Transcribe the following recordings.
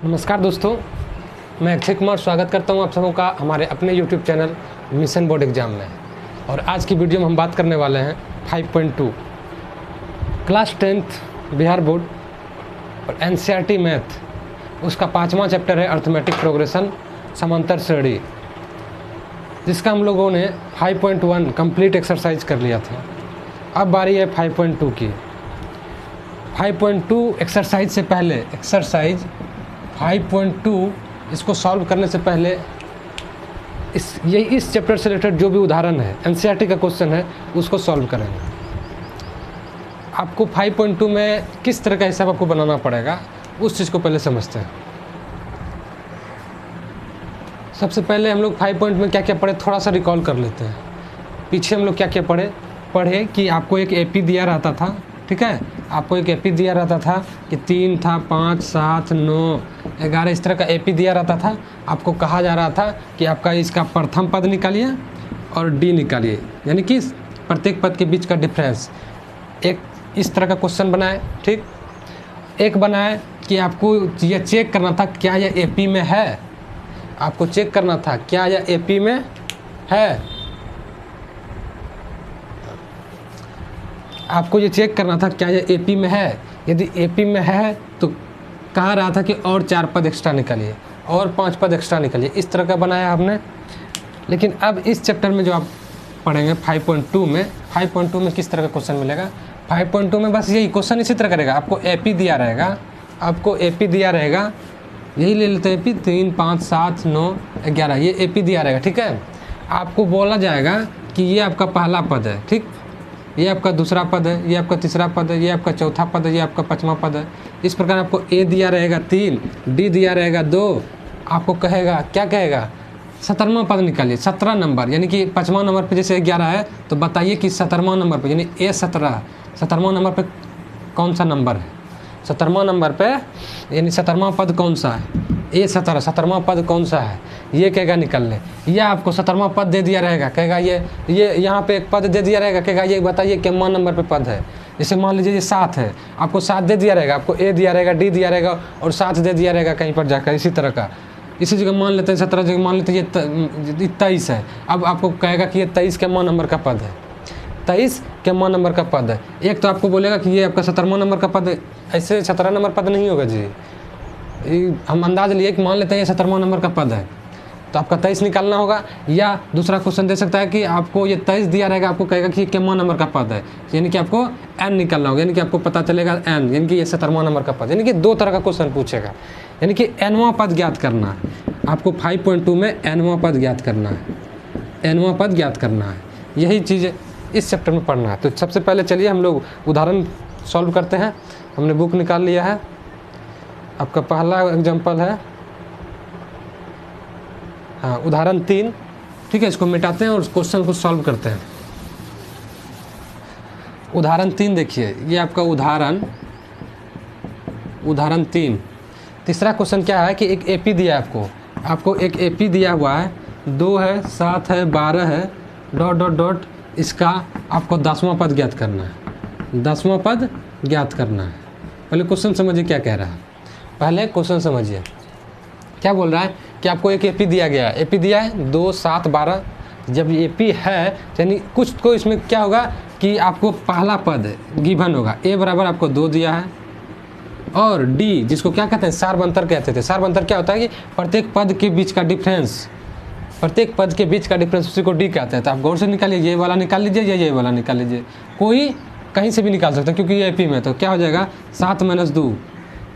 नमस्कार दोस्तों, मैं अक्षय कुमार स्वागत करता हूं आप सबों का हमारे अपने YouTube channel mission board exam में। और आज की वीडियो में हम बात करने वाले हैं 5.2 क्लास 10th बिहार बोर्ड और NCERT मैथ, उसका 5वां चैप्टर है अर्थमेटिक प्रोग्रेशन समांतर श्रेणी, जिसका हम लोगों ने 5.1 कंप्लीट एक्सरसाइज कर लिया था। अब बारी है 5.2 की। 5.2 एक्सरसाइज से पहले एक्सरसाइज 5.2 इसको सॉल्व करने से पहले इस चैप्टर से रिलेटेड जो भी उदाहरण है, NCERT का क्वेश्चन है, उसको सॉल्व करेंगे। आपको 5.2 में किस तरह का हिसाब आपको बनाना पड़ेगा, उस चीज़ को पहले समझते हैं। सबसे पहले हम लोग 5 में क्या क्या पढ़े थोड़ा सा रिकॉल कर लेते हैं। पीछे हम लोग क्या क्या पढ़े कि आपको एक AP दिया रहता था, ठीक है। आपको एक AP दिया रहता था कि 3 था, 5, 7, 9, 11 इस तरह का AP दिया रहता था। आपको कहा जा रहा था कि आपका इसका प्रथम पद निकालिए और D निकालिए, यानी कि प्रत्येक पद के बीच का डिफरेंस। एक इस तरह का क्वेश्चन बनाए, ठीक। एक बनाए कि आपको यह चेक करना था क्या यह AP में है। आपको चेक करना था क्या यह AP में है। आपको ये चेक करना था क्या ये AP में है। यदि AP में है तो कहा रहा था कि और 4 पद एक्स्ट्रा निकालिए और 5 पद एक्स्ट्रा निकालिए। इस तरह का बनाया आपने। लेकिन अब इस चैप्टर में जो आप पढ़ेंगे 5.2 में किस तरह का क्वेश्चन मिलेगा। 5.2 में बस यही क्वेश्चन इसी तरह करेगा। आपको AP दिया रहेगा, यही ले लेते हैं AP 3, 5, 7, 9, 11, ये AP दिया रहेगा, ठीक है। आपको बोला जाएगा कि ये आपका पहला पद है, ठीक, ये आपका दूसरा पद है, ये आपका तीसरा पद है, ये आपका चौथा पद है, ये आपका 5वां पद है। इस प्रकार आपको A दिया रहेगा 3, D दिया रहेगा 2। आपको कहेगा, क्या कहेगा, 17वां पद निकालिए, 17 नंबर, यानी कि 5वां नंबर पे जैसे 11 है तो बताइए कि 17वां नंबर पे, यानी A17, 17वां नंबर पे कौन सा नंबर है। 17वां नंबर पे यानी 17वां पद कौन सा है, A17, 17वां पद कौन सा है, ये कहेगा निकाल ले। या आपको 17वां पद दे दिया रहेगा, कहेगा ये यहाँ पे एक पद दे दिया रहेगा, कहेगा ये बताइए कितना नंबर पे पद है। जैसे मान लीजिए ये 7 है, आपको 7 दे दिया रहेगा, आपको A दिया रहेगा, D दिया रहेगा और 7 दे दिया रहेगा कहीं पर जाकर। इसी तरह का इसी जगह मान लेते हैं 17 जगह मान लेते हैं ये 23 है। अब आपको कहेगा कि ये 23 कितना नंबर का पद है, 23 कितना नंबर का पद है। एक तो आपको बोलेगा कि ये आपका 17वां नंबर का पद है, ऐसे 17 नंबर पद नहीं होगा जी। हम अंदाज लिए कि मान लेते हैं ये 17वां नंबर का पद है, तो आपका 23 निकालना होगा। या दूसरा क्वेश्चन दे सकता है कि आपको ये 23 दिया रहेगा, आपको कहेगा कि कितना नंबर का पद है, यानी कि आपको N निकालना होगा, यानी कि आपको पता चलेगा N, यानी कि ये 17वां नंबर का पद, यानी कि 2 तरह का क्वेश्चन पूछेगा। यानी कि Nवां पद ज्ञात करना है आपको। 5.2 में Nवां पद ज्ञात करना है, Nवां पद ज्ञात करना है। यही चीज़ इस चैप्टर में पढ़ना है। तो सबसे पहले चलिए हम लोग उदाहरण सॉल्व करते हैं। हमने बुक निकाल लिया है। आपका पहला एग्जाम्पल है, हाँ, उदाहरण 3, ठीक है। इसको मिटाते हैं और क्वेश्चन को सॉल्व करते हैं। उदाहरण 3 देखिए, ये आपका उदाहरण 3। तीसरा क्वेश्चन क्या है कि एक AP दिया है आपको एक AP दिया हुआ है, 2 है, 7 है, 12 है, डॉट डॉट डॉट, इसका आपको 10वां पद ज्ञात करना है। 10वां पद ज्ञात करना है। पहले क्वेश्चन समझिए क्या कह रहा है। पहले क्वेश्चन समझिए क्या बोल रहा है कि आपको एक AP दिया गया है। AP दिया है 2, 7, 12। जब AP है यानी कुछ को इसमें क्या होगा कि आपको पहला पद गिवन होगा। A बराबर आपको 2 दिया है और D जिसको क्या कहते हैं, सार्वंतर कहते थे। सार्वंतर क्या होता है कि प्रत्येक पद के बीच का डिफरेंस, प्रत्येक पद के बीच का डिफरेंस, उसी को D कहते हैं। तो आप गौर से निकालिए, ये वाला निकाल लीजिए या ये वाला निकाल लीजिए, कोई कहीं से भी निकाल सकता है क्योंकि ये AP में। तो क्या हो जाएगा 7 - 2,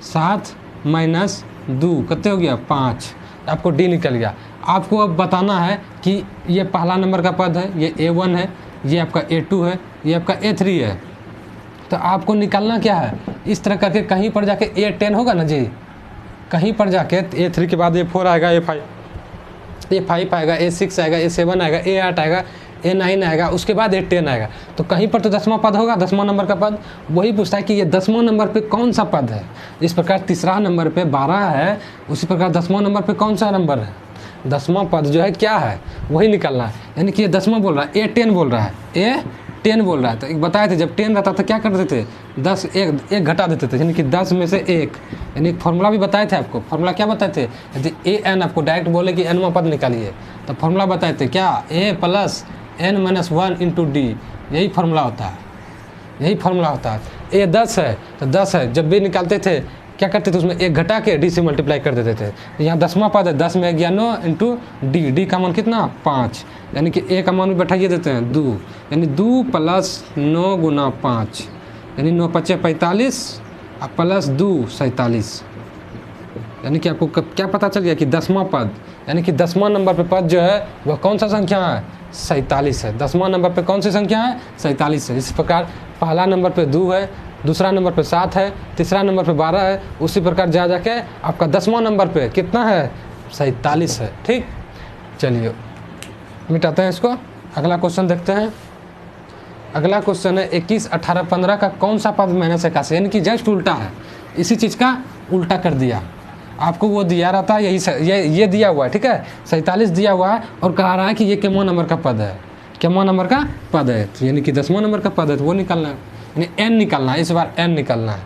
7 - 2 कितने हो गया 5। आपको D निकल गया। आपको अब बताना है कि ये पहला नंबर का पद है, ये A1 है, ये आपका A2 है, ये आपका A3 है। तो आपको निकालना क्या है, इस तरह करके कहीं पर जाके A10 होगा ना जी, कहीं पर जाके A3 के बाद A4 आएगा, A5 आएगा, A6 आएगा, A7 आएगा, A8 आएगा, A9 आएगा, उसके बाद A10 आएगा। तो कहीं पर तो 10वां पद होगा, 10वां नंबर का पद। वही पूछता है कि ये 10वां नंबर पे कौन सा पद है। इस प्रकार तीसरा नंबर पे 12 है, उसी प्रकार 10वां नंबर पे कौन सा नंबर है। दसवां पद जो है क्या है वही निकालना है। यानी कि ये दसवां बोल रहा है, ए 10 बोल रहा है, ए 10 बोल रहा है। तो एक बताए थे जब 10 रहता था क्या करते थे, 10 एक घटा देते थे, यानी कि 10 में से 1। यानी एक फॉर्मूला भी बताए थे आपको। फॉर्मूला क्या बताए थे, यदि ए एन आपको डायरेक्ट बोले कि एनवां पद निकालिए तो फॉर्मूला बताए थे क्या, a plus n minus 1 into D. यही फॉर्मूला होता है, यही फॉर्मूला होता है। ए 10 है तो 10 है, जब भी निकालते थे क्या करते थे, उसमें एक घटा के डी से मल्टीप्लाई कर देते थे। तो यहाँ दसवां पद है, 10 में 11 इंटू डी, डी का मान कितना 5, यानी कि ए का मान भी बैठाइए देते हैं 2, यानी 2 प्लस 9 गुना 5, यानी 9 पच्चे 45 और प्लस 2 47। यानी कि आपको क्या पता चल गया कि दसवां पद, यानी कि दसवां नंबर पे पद जो है वह कौन सा संख्या है, 47 है। दसवां नंबर पे कौन सी संख्या है, 47 है। इस प्रकार पहला नंबर पे 2 है, दूसरा नंबर पे 7 है, तीसरा नंबर पे 12 है, उसी प्रकार जा जाके आपका दसवां नंबर पे कितना है, 47 है। ठीक, चलिए मिटाते हैं इसको, अगला क्वेश्चन देखते हैं। अगला क्वेश्चन है 21, 18, 15 का कौन सा पद माइनस 81, यानी कि जस्ट उल्टा है, इसी चीज़ का उल्टा कर दिया। आपको वो दिया रहता है, ये दिया हुआ है, ठीक है, 47 दिया हुआ है और कहा रहा है कि ये कितवां नंबर का पद है, कितवां नंबर का पद है, तो यानी कि 10वां नंबर का पद है, तो वो निकालना है, यानी एन निकालना है, इस बार एन निकालना है।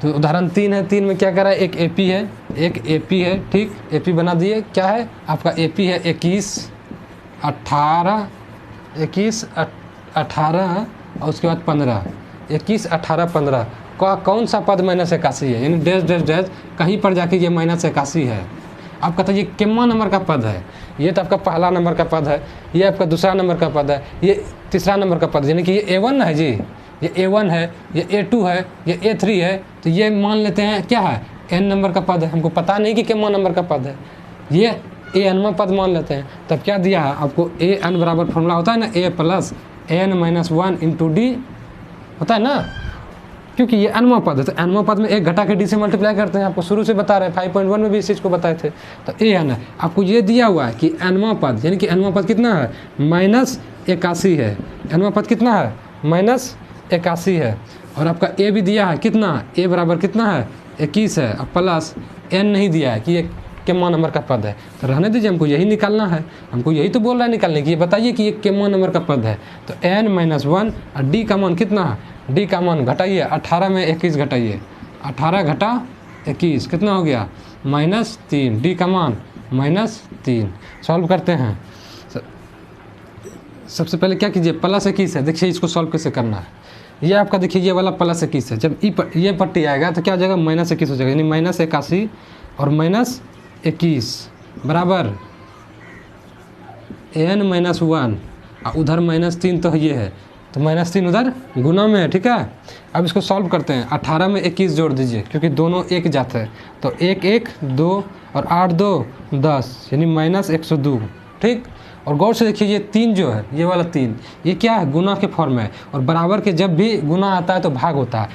तो उदाहरण 3 है, 3 में क्या करा है, एक एपी है, एक एपी है, ठीक, एपी बना दिए। क्या है आपका एपी है 21, 18, 21, 18 और उसके बाद 15, 21, 18, 15 का कौन सा पद माइनस 81 है, यानी डैश डैश डैश कहीं पर जाके ये माइनस 81 है। आप कहते हैं ये कितवां नंबर का पद है, ये तो आपका पहला नंबर का पद है, ये आपका दूसरा नंबर का पद है, ये तीसरा नंबर का पद है, यानी कि ये A1 है जी, ये A1 है, ये A2 है, ये A3 है। तो ये मान लेते हैं क्या है, n नंबर का पद है, हमको पता नहीं कि कितवां नंबर का पद है, ये ANवां पद मान लेते हैं। तब क्या दिया है आपको, AN बराबर फॉर्मूला होता है ना, A plus n minus 1 into D होता है ना, क्योंकि ये अनवां पद है, तो अनवां पद में एक घटा के डी से मल्टीप्लाई करते हैं, आपको शुरू से बता रहे हैं, 5.1 में भी इस चीज़ को बताए थे। तो ए एन है, आपको ये दिया हुआ है कि अनवां पद, यानी कि अनवां पद कितना है, माइनस 81 है, अनवां पद कितना है, माइनस 81 है। और आपका ए भी दिया है कितना, ए बराबर कितना है 21 है, और प्लस एन नहीं दिया है कि ये कितवां नंबर का पद है। तो रहने दीजिए, हमको यही निकालना है, हमको यही तो बोल रहा है निकालने की, ये बताइए कि ये कितवां नंबर का पद है। तो n माइनस 1 और डी का मान कितना है, डी का मान घटाइए, 18 में 21 घटाइए, 18 घटा 21 कितना हो गया, -3, डी का मान -3। सॉल्व करते हैं। सबसे पहले क्या कीजिए, प्लस 21 है, देखिए इसको सॉल्व कैसे करना है। ये आपका देखिए ये वाला प्लस 21 है, जब ये पट्टी आएगा तो क्या हो जाएगा, -21 हो जाएगा, यानी -81 और -21 बराबर n माइनस 1 और उधर -3 तो ये है, तो -3 उधर गुना में है, ठीक है। अब इसको सॉल्व करते हैं, 18 में 21 जोड़ दीजिए क्योंकि दोनों एक जात है, तो 1 1 2 और 8 2 10, यानी -102, ठीक। और गौर से देखिए ये 3 जो है, ये वाला 3 ये क्या है, गुना के फॉर्म है, और बराबर के जब भी गुना आता है तो भाग होता है।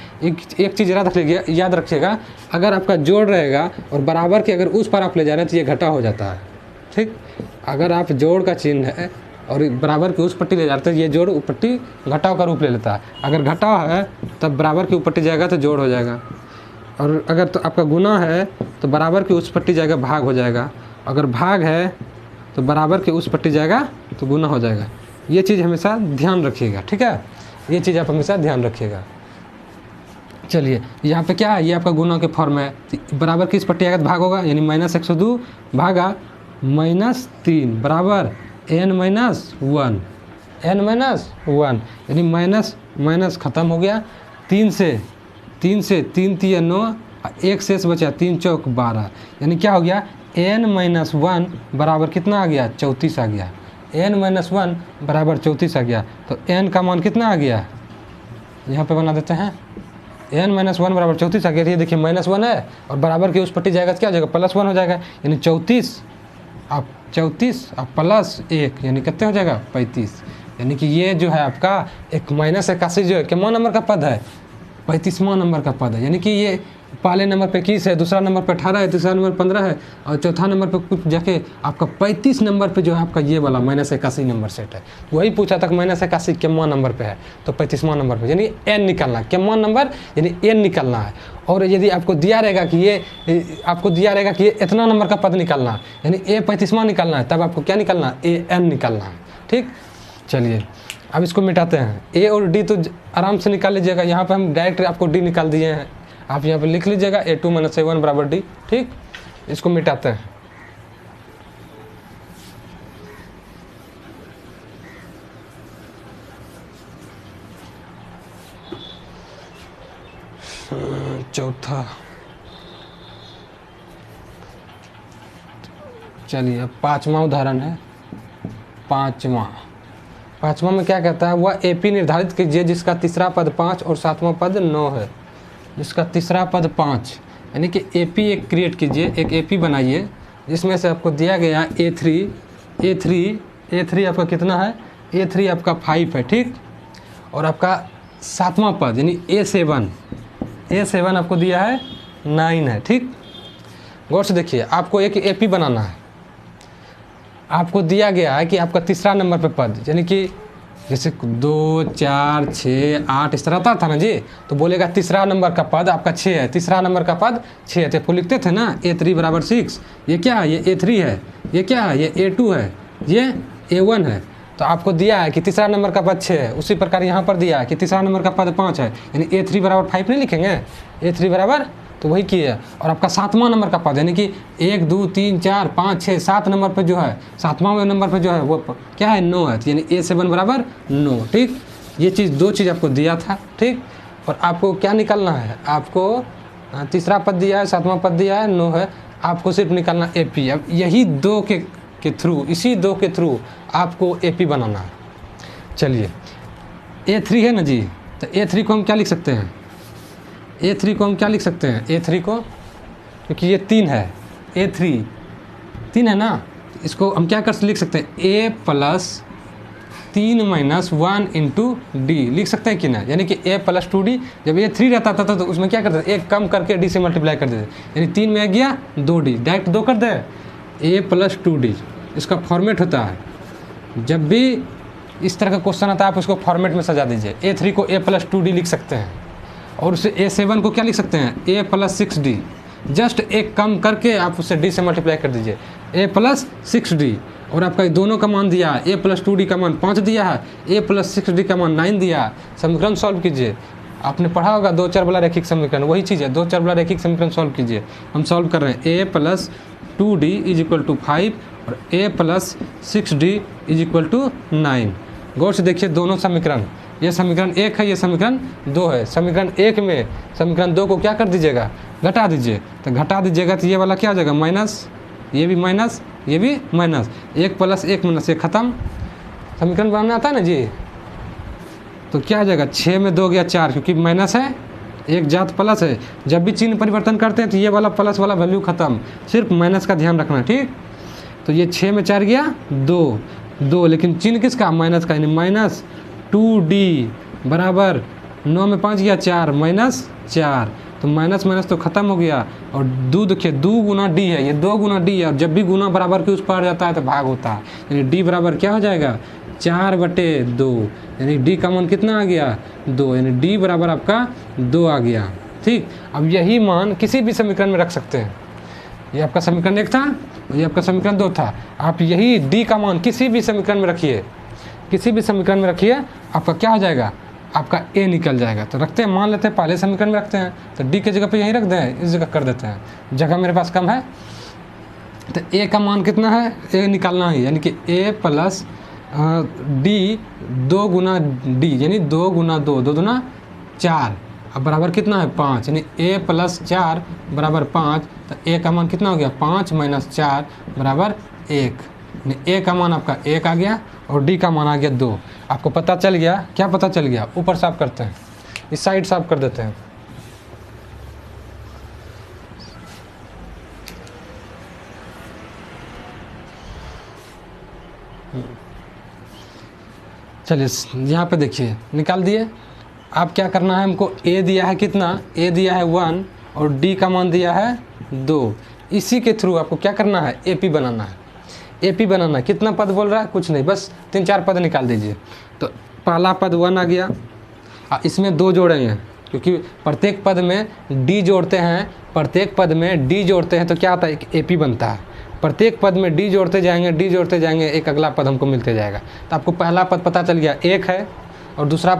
एक चीज़ याद रखिएगा, अगर आपका जोड़ रहेगा और बराबर के अगर उस पर आप ले जा रहे हैं तो ये घटा हो जाता है, ठीक। अगर आप जोड़ का चिन्ह है और बराबर की उस पट्टी ले जाते हैं, ये जोड़ पट्टी घटाव का रूप ले लेता है। अगर घटाव है तब बराबर की ऊपर जाएगा तो जोड़ हो जाएगा, और अगर तो आपका गुना है तो बराबर की उस पट्टी जाएगा भाग हो जाएगा, अगर भाग है तो बराबर के उस पट्टी जाएगा तो गुना हो जाएगा। ये चीज़ हमेशा ध्यान रखिएगा, ठीक है, ये चीज़ आप हमेशा ध्यान रखिएगा। चलिए यहाँ पे क्या है, ये आपका गुना के फॉर्म है, बराबर की इस पट्टी आएगा तो भाग होगा, यानी -102 भागा -3 बराबर n माइनस 1, n माइनस 1, यानी माइनस ख़त्म हो गया, 3 से 3 3 9 1 शेष बचा, 3 चौक 12, यानी क्या हो गया, n माइनस 1 बराबर कितना आ गया, 34 आ गया, n माइनस 1 बराबर 34 आ गया। तो n का मान कितना आ गया, यहाँ पे बना देते हैं, n माइनस 1 बराबर 34 आ गया। ये देखिए -1 है और बराबर की उस पट्टी जाएगा तो क्या हो जाएगा, +1 हो जाएगा, यानी 34 अब प्लस 1 यानी कितने हो जाएगा, 35। यानी कि ये जो है आपका एक -81 जो है कितवां नंबर का पद है, 35वां नंबर का पद है, यानी कि ये पहले नंबर पे 21 है, दूसरा नंबर पे 18 है, तीसरा नंबर 15 है और चौथा नंबर पे कुछ जाके आपका 35 नंबर पे जो है आपका ये वाला -81 नंबर सेट है। वही पूछा था -81 कितना नंबर पे है, तो 35वां नंबर पे, यानी n निकालना है। कितना नंबर यानी n निकालना है। और यदि आपको दिया रहेगा कि ये इतना नंबर का पद निकालना है, यानी a 35वां निकालना है, तब आपको क्या निकालना है, a n निकालना है। ठीक, चलिए अब इसको मिटाते हैं। a और d तो आराम से निकाल लीजिएगा, यहाँ पर हम डायरेक्ट आपको d निकाल दिए हैं, आप यहाँ पर लिख लीजिएगा a2 - a1 बराबर d। ठीक, इसको मिटाते हैं। चौथा, चलिए अब 5वां उदाहरण है। पाँचवा में क्या कहता है, वह एपी निर्धारित कीजिए जिसका तीसरा पद 5 और 7वां पद 9 है। जिसका तीसरा पद 5 यानी कि एपी एक क्रिएट कीजिए, एक एपी बनाइए जिसमें से आपको दिया गया A3 आपका कितना है, A3 आपका 5 है। ठीक, और आपका 7वां पद यानी A7 आपको दिया है 9 है। ठीक, गौर से देखिए, आपको एक एपी बनाना है। आपको दिया गया है कि आपका तीसरा नंबर पे पद, यानी कि जैसे 2, 4, 6, 8 इस तरह था ना जी, तो बोलेगा तीसरा नंबर का पद आपका 6 है, तीसरा नंबर का पद 6 है। तो आपको लिखते थे ना A3 बराबर 6, ये क्या है, ये A3 है, ये क्या है, ये A2 है, ये A1 है। तो आपको दिया है कि तीसरा नंबर का पद 6 है, उसी प्रकार यहाँ पर दिया है कि तीसरा नंबर का पद 5 है, यानी A3 बराबर 5 नहीं लिखेंगे, A3 बराबर, तो वही किया। और आपका 7वां नंबर का पद यानी कि 1, 2, 3, 4, 5, 6, 7 नंबर पे जो है, 7वां नंबर पे जो है वो क्या है, 9 है, यानी A7 बराबर 9। ठीक, ये चीज़, दो चीज़ आपको दिया था। ठीक, और आपको क्या निकालना है, आपको तीसरा पद दिया है, 7वां पद दिया है, 9 है, आपको सिर्फ निकालना AP। अब यही दो के थ्रू, इसी दो के थ्रू आपको AP बनाना है। चलिए A3 है ना जी, तो A3 को हम क्या लिख सकते हैं, A3 को हम क्या लिख सकते हैं, A3 को, क्योंकि ये 3 है, A3 3 है ना, इसको हम क्या कर लिख सकते हैं, A + 3 - 1 × D लिख सकते हैं कि ना, यानी कि A + 2D। जब A3 रहता था तो उसमें क्या करते थे, एक कम करके D से मल्टीप्लाई कर देते, यानी 3 में आ गया 2D, डायरेक्ट 2 कर दे, A + 2D इसका फॉर्मेट होता है। जब भी इस तरह का क्वेश्चन आता है आप उसको फॉर्मेट में सजा दीजिए। A3 को A + 2D लिख सकते हैं, और उसे A7 को क्या लिख सकते हैं, A + 6D। जस्ट एक कम करके आप उसे D से मल्टीप्लाई कर दीजिए, A + 6D। और आपका दोनों का मान दिया है, A + 2D का मान 5 दिया है, A + 6D का मान 9 दिया है। समीकरण सॉल्व कीजिए, आपने पढ़ा होगा 2 चर वाला रैखिक समीकरण, वही चीज़ है, 2 चर वाला रैखिक समीकरण सॉल्व कीजिए। हम सॉल्व कर रहे हैं, A + 2D = 5 और A + 6D = 9। गौर से देखिए दोनों समीकरण, ये समीकरण 1 है, ये समीकरण 2 है। समीकरण 1 में समीकरण 2 को क्या कर दीजिएगा, घटा दीजिए। तो घटा दीजिएगा तो ये वाला क्या हो जाएगा, माइनस, ये भी माइनस, ये भी माइनस, 1 + 1 - 1 खत्म। समीकरण बनाना आता है ना जी, तो क्या हो जाएगा, 6 में 2 गया 4, क्योंकि माइनस है, एक जात प्लस है। जब भी चिन्ह परिवर्तन करते हैं तो ये वाला प्लस वाला वैल्यू खत्म, सिर्फ माइनस का ध्यान रखना। ठीक, तो ये 6 में 4 गया 2, लेकिन चिन्ह किसका, माइनस का, यानी -2D बराबर 9 में 5 गया 4, -4, तो माइनस तो ख़त्म हो गया। और देखिए 2 × D है, ये 2 × D है, और जब भी गुना बराबर के उस पार जाता है तो भाग होता है, यानी D बराबर क्या हो जाएगा, 4/2, यानी D का मान कितना आ गया, 2, यानी D बराबर आपका 2 आ गया। ठीक, अब यही मान किसी भी समीकरण में रख सकते हैं। ये आपका समीकरण 1 था, ये आपका समीकरण 2 था, आप यही D का मान किसी भी समीकरण में रखिए, किसी भी समीकरण में रखिए, आपका क्या हो जाएगा, आपका A निकल जाएगा। तो रखते हैं, मान लेते हैं पहले समीकरण में रखते हैं, तो D के जगह पे यहीं रख दें, इस जगह कर देते हैं, जगह मेरे पास कम है। तो A का मान कितना है, A निकालना है, यानी कि A + D 2 × D, यानी 2 × 2, 2 दूना 4, अब बराबर कितना है 5, यानी A + 4 बराबर 5। तो A का मान कितना हो गया, 5 - 4 बराबर 1, यानी A का मान आपका 1 आ गया और D का मान आ गया 2। आपको पता चल गया, क्या पता चल गया, ऊपर साफ करते हैं, इस साइड साफ कर देते हैं। चलिए यहाँ पे देखिए, निकाल दिए। आप क्या करना है, हमको A दिया है कितना, A दिया है 1, और डी का मान दिया है 2। इसी के थ्रू आपको क्या करना है, एपी बनाना है। एपी बनाना है, कितना पद बोल रहा है, कुछ नहीं, बस 3-4 पद निकाल दीजिए। तो पहला पद 1 आ गया, इसमें 2 जोड़ेंगे क्योंकि प्रत्येक पद में डी जोड़ते हैं, प्रत्येक पद में डी जोड़ते हैं तो क्या आता है, एक एपी बनता है। प्रत्येक पद में डी जोड़ते जाएंगे, डी जोड़ते जाएंगे, एक अगला पद हमको मिलते जाएगा। तो आपको पहला पद पता चल गया 1 है, और दूसरा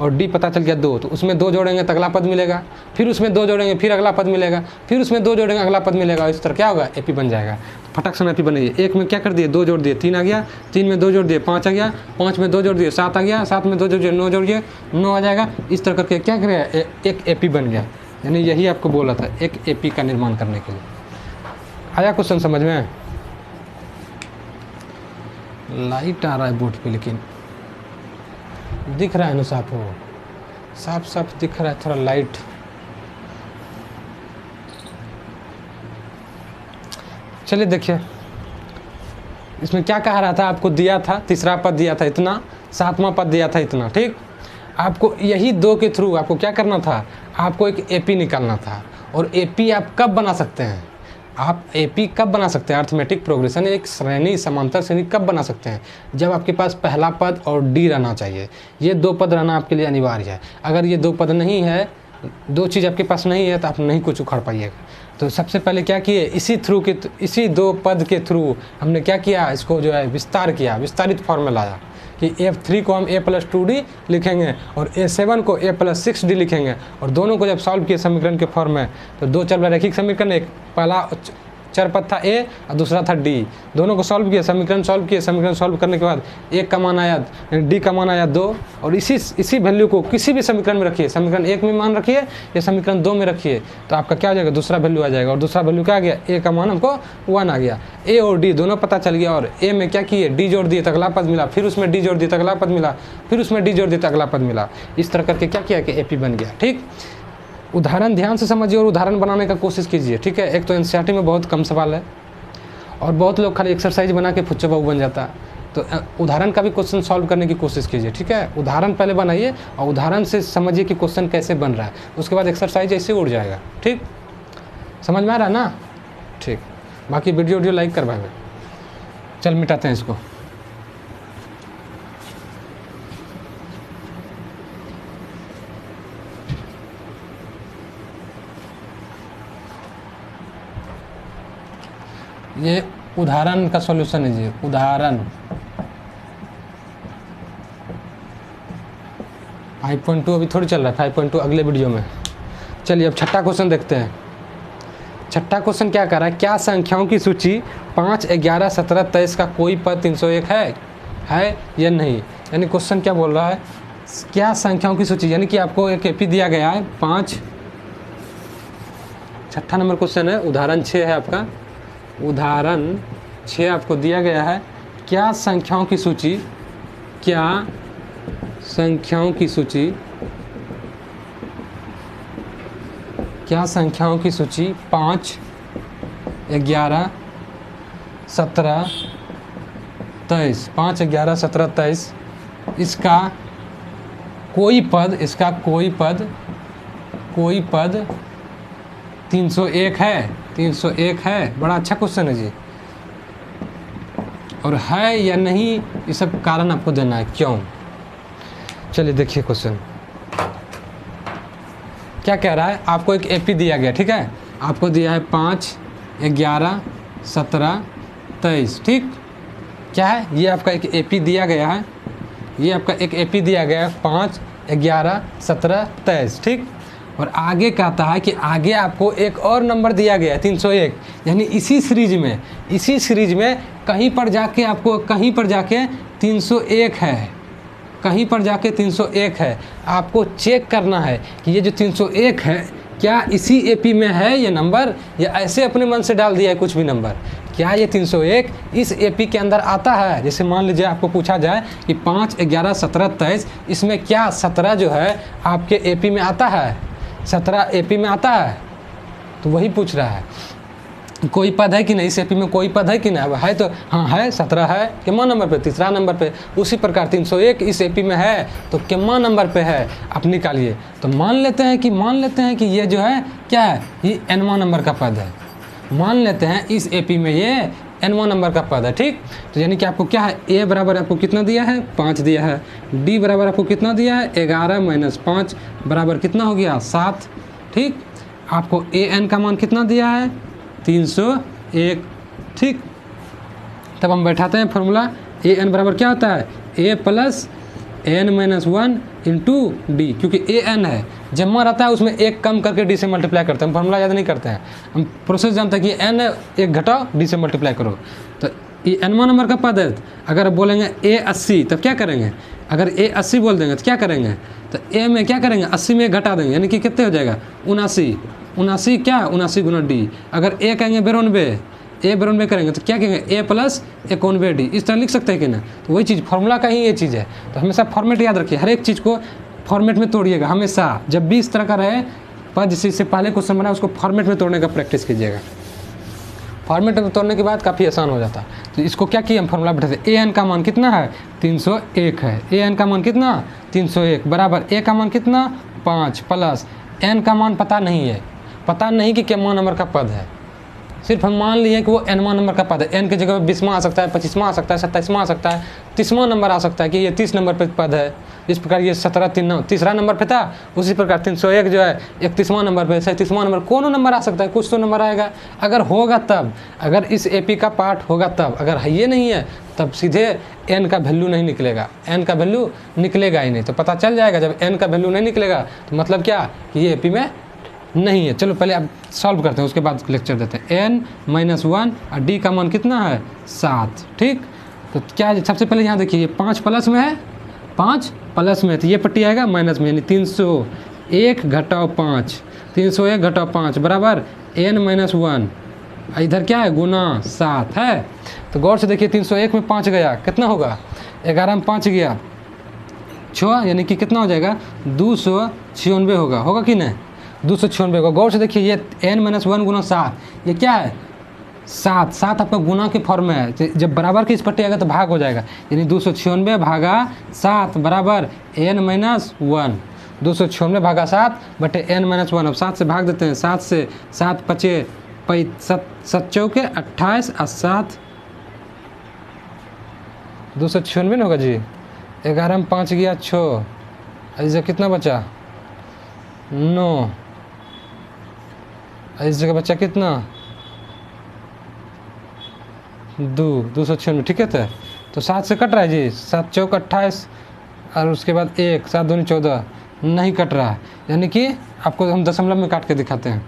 और डी पता चल गया 2, तो उसमें 2 जोड़ेंगे तो अगला पद मिलेगा, फिर उसमें 2 जोड़ेंगे फिर अगला पद मिलेगा, फिर उसमें 2 जोड़ेंगे अगला पद मिलेगा। इस तरह क्या होगा, एपी बन जाएगा। फटक से एपी बनेगी। 1 में क्या कर दिए, 2 जोड़ दिए, 3 आ गया, 3 में 2 जोड़ दिए, 5 आ गया, 5 में 2 जोड़ दिए, 7 आ गया, 7 में 2 जोड़ दिए, 9 जोड़ दिए, 9 आ जाएगा। इस तरह करके क्या करेगा, एक एपी बन गया। यानी यही आपको बोला था, एक एपी का निर्माण करने के लिए। आया क्वेश्चन समझ में? लाइट आ रहा है बोर्ड पे, लेकिन दिख रहा है ना साफ, हो साफ साफ दिख रहा है, थोड़ा लाइट। चलिए देखिए, इसमें क्या कहा रहा था, आपको दिया था तीसरा पद दिया था इतना, 7वां पद दिया था इतना, ठीक। आपको यही 2 के थ्रू आपको क्या करना था, आपको एक एपी निकालना था। और एपी आप कब बना सकते हैं, आप एपी कब बना सकते हैं, अर्थमेटिक प्रोग्रेशन, एक श्रेणी समांतर श्रेणी कब बना सकते हैं, जब आपके पास पहला पद और डी रहना चाहिए। ये 2 पद रहना आपके लिए अनिवार्य है। अगर ये 2 पद नहीं है, 2 चीज़ आपके पास नहीं है, तो आप नहीं कुछ उखाड़ पाइएगा। तो सबसे पहले क्या किए, इसी 2 पद के थ्रू हमने क्या किया, इसको जो है विस्तार किया, विस्तारित फॉर्म में लाया कि F3 को हम A+2D लिखेंगे और A7 को A+6D लिखेंगे। और दोनों को जब सॉल्व किए समीकरण के फॉर्म में, तो 2 चर रैखिक समीकरण, एक पहला चर पद था A और दूसरा था D, दोनों को सॉल्व किए, समीकरण सॉल्व किए। समीकरण सॉल्व करने के बाद 1 का मान आया, D का मान आया 2, और इसी वैल्यू को किसी भी समीकरण में रखिए, समीकरण 1 में मान रखिए या समीकरण 2 में रखिए, तो आपका क्या हो जाएगा, दूसरा वैल्यू आ जाएगा। और दूसरा वैल्यू क्या आ गया, A का मान हमको 1 आ गया। A और D दोनों पता चल गया, और A में क्या किए, D जोड़ दिए तो अगला पद मिला, फिर उसमें D जोड़ दिए तो अगला पद मिला, फिर उसमें D जोड़ दिए तो अगला पद मिला। इस तरह करके क्या किया कि एपी बन गया, ठीक। उदाहरण ध्यान से समझिए और उदाहरण बनाने का कोशिश कीजिए, ठीक है। एक तो एनसीईआरटी में बहुत कम सवाल है, और बहुत लोग खाली एक्सरसाइज बना के फुच्चा बाबू बन जाता है। तो उदाहरण का भी क्वेश्चन सॉल्व करने की कोशिश कीजिए, ठीक है। उदाहरण पहले बनाइए और उदाहरण से समझिए कि क्वेश्चन कैसे बन रहा है, उसके बाद एक्सरसाइज ऐसे उड़ जाएगा, ठीक। समझ में आ रहा है ना, ठीक। बाकी वीडियो लाइक कर भाई। चल मिटाते हैं इसको। ये उदाहरण का सॉल्यूशन है जी, उदाहरण 5.2 अभी थोड़ी चल रहा है, 5.2 अगले वीडियो में। चलिए अब छठा क्वेश्चन देखते हैं। छठा क्वेश्चन क्या कर रहा है, क्या संख्याओं की सूची 5, 11, 17, 23 का कोई पद 301 है या नहीं। यानी क्वेश्चन क्या बोल रहा है, क्या संख्याओं की सूची, यानी कि आपको एक एपी दिया गया है 5, छठा नंबर क्वेश्चन है, उदाहरण 6 है आपका, उदाहरण 6 आपको दिया गया है। क्या संख्याओं की सूची, क्या संख्याओं की सूची, क्या संख्याओं की सूची 5, 11, 17, 23, 5, 11, 17, 23, इसका कोई पद 301 है, 301 है। बड़ा अच्छा क्वेश्चन है जी। और है या नहीं, ये सब कारण आपको देना है, क्यों। चलिए देखिए क्वेश्चन क्या कह रहा है। आपको एक एपी दिया गया, ठीक है, आपको दिया है 5, 11, 17, 23, ठीक। क्या है, ये आपका एक एपी दिया गया है, ये आपका एक एपी दिया गया है 5, 11, 17, 23, ठीक। और आगे कहता है कि आगे आपको एक और नंबर दिया गया है 301, यानी इसी सीरीज में कहीं पर जाके आपको, कहीं पर जाके 301 है, कहीं पर जाके 301 है। आपको चेक करना है कि ये जो 301 है क्या इसी एपी में है ये नंबर, या ऐसे अपने मन से डाल दिया है कुछ भी नंबर। क्या ये 301 इस एपी के अंदर आता है। जैसे मान लीजिए आपको पूछा जाए कि 5, 11, 17, 23, इसमें क्या 17 जो है आपके एपी में आता है, 17 एपी में आता है, तो वही पूछ रहा है। कोई पद है कि नहीं, इस एपी में कोई पद है कि नहीं, है तो हाँ है, 17 है, कितना नंबर पे, तीसरा नंबर पे। उसी प्रकार 301 इस एपी में है तो कितना नंबर पे है, आप निकालिए। तो मान लेते हैं कि ये जो है क्या है, ये n वां नंबर का पद है। मान लेते हैं इस एपी में ये n वां नंबर का पद है, ठीक। तो यानी कि आपको क्या है, a बराबर आपको कितना दिया है, 5 दिया है, d बराबर आपको कितना दिया है, 11 - 5 बराबर कितना हो गया, 7, ठीक। आपको an का मान कितना दिया है, 301, ठीक। तब हम बैठाते हैं फॉर्मूला, an बराबर क्या होता है, a + n - 1 × d, क्योंकि an है, जमा रहता है उसमें एक कम करके d से मल्टीप्लाई करते हैं, हम फॉर्मूला याद नहीं करते हैं, हम प्रोसेस जानते हैं कि n एक घटाओ d से मल्टीप्लाई करो। तो ये n वां नंबर का पद है, अगर बोलेंगे a 80 तब क्या करेंगे, अगर a 80 बोल देंगे तो क्या करेंगे, तो a में क्या करेंगे, 80 में घटा देंगे, यानी कि कितने हो जाएगा, 79 क्या, 79 × d। अगर a कहेंगे 92, a 92 करेंगे तो क्या कहेंगे, a + 91 d, इस तरह लिख सकते हैं कि ना। तो वही चीज़ फॉर्मूला का ही ये चीज़ है। तो हमेशा फॉर्मेट याद रखिए, हर एक चीज़ को फॉर्मेट में तोड़िएगा हमेशा, जब भी इस तरह का रहे पद जिससे पहले क्वेश्चन बना उसको फॉर्मेट में तोड़ने का प्रैक्टिस कीजिएगा। फॉर्मेट में तोड़ने के बाद काफ़ी आसान हो जाता है। तो इसको क्या किया, हम फॉर्मूला बैठाते, an का मान कितना है, 301 है, an का मान कितना, 301 बराबर a का मान कितना, 5 प्लस n का मान पता नहीं है, पता नहीं कि कितना नंबर का पद है, सिर्फ हम मान लिए कि वो n वां नंबर का पद है। n की जगह 20वां आ सकता है, 25वां आ सकता है, 27वां आ सकता है, 30वां नंबर आ सकता है कि ये 30 नंबर पे पद है। इस प्रकार ये 17 तीसरा नंबर पे था, उसी प्रकार 301 जो है 31वां नंबर पे, 37वां नंबर, कोनो नंबर आ सकता है, कुछ तो नंबर आएगा। अगर होगा तब, अगर इस एपी का पार्ट होगा तब, अगर है ये नहीं है तब सीधे n का वैल्यू नहीं निकलेगा, n का वैल्यू निकलेगा ही नहीं। तो पता चल जाएगा जब n का वैल्यू नहीं निकलेगा तो मतलब क्या कि ये एपी में नहीं है। चलो पहले आप सॉल्व करते हैं, उसके बाद लेक्चर देते हैं। n - 1 और d का मान कितना है, 7, ठीक। तो क्या है, सबसे पहले यहाँ देखिए 5 प्लस में है, 5 प्लस में, तो ये पट्टी आएगा माइनस में, यानी 301 घटाओ 5, 301 घटाओ 5 बराबर n - 1, इधर क्या है, गुना 7 है। तो गौर से देखिए 301 में 5 गया, कितना होगा, 11 में 5 गया 6, यानी कि कितना हो जाएगा, 296 होगा कि नहीं, 296 होगा। गौर से देखिए ये n - 1 गुना 7, ये क्या है, 7 आपका गुना के फॉर्म में है, जब बराबर की इस पट्टी आएगा तो भाग हो जाएगा, यानी 296 भागा 7 बराबर n - 1, 296 भागा 7 बटे n - 1। अब 7 से भाग देते हैं, 7 से 7 पचे 7 चौके 28 और 7 296 होगा जी, 11 में 5 गया 6, ऐसे कितना बचा 9, इस जगह बच्चा कितना 296, ठीक है। तो 7 से कट रहा है जी, 7 चौक 28 और उसके बाद 1, 7 दूनी 14, नहीं कट रहा है, यानी कि आपको हम दशमलव में काट के दिखाते हैं।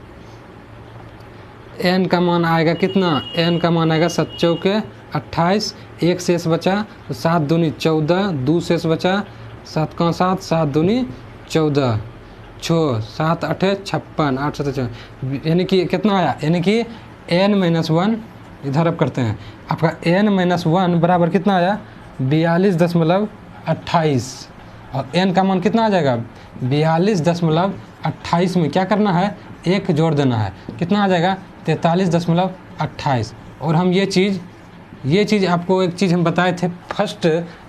n का मान आएगा कितना, n का मान आएगा 7 चौके 28, 1 शेष बचा तो 7 दूनी 14, 2 शेष बचा, 7 का 7, 7 दूनी 14, 6 7 8 56, 8 7 54, यानी कि कितना आया, यानी कि n - 1, इधर अब करते हैं, आपका n - 1 बराबर कितना आया, 42.28, और n का मान कितना आ जाएगा, 42.28 में क्या करना है, 1 जोड़ देना है, कितना आ जाएगा 43.28। और हम ये चीज़ आपको एक चीज़ हम बताए थे फर्स्ट,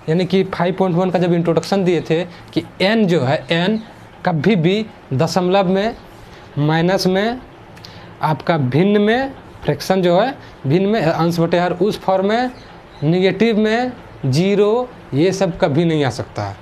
यानी कि 5.1 का जब इंट्रोडक्शन दिए थे कि n जो है, n कभी भी दशमलव में, माइनस में, आपका भिन्न में, फ्रैक्शन जो है भिन्न में, अंश बटे हर उस फॉर्म में, निगेटिव में, 0, ये सब कभी नहीं आ सकता है,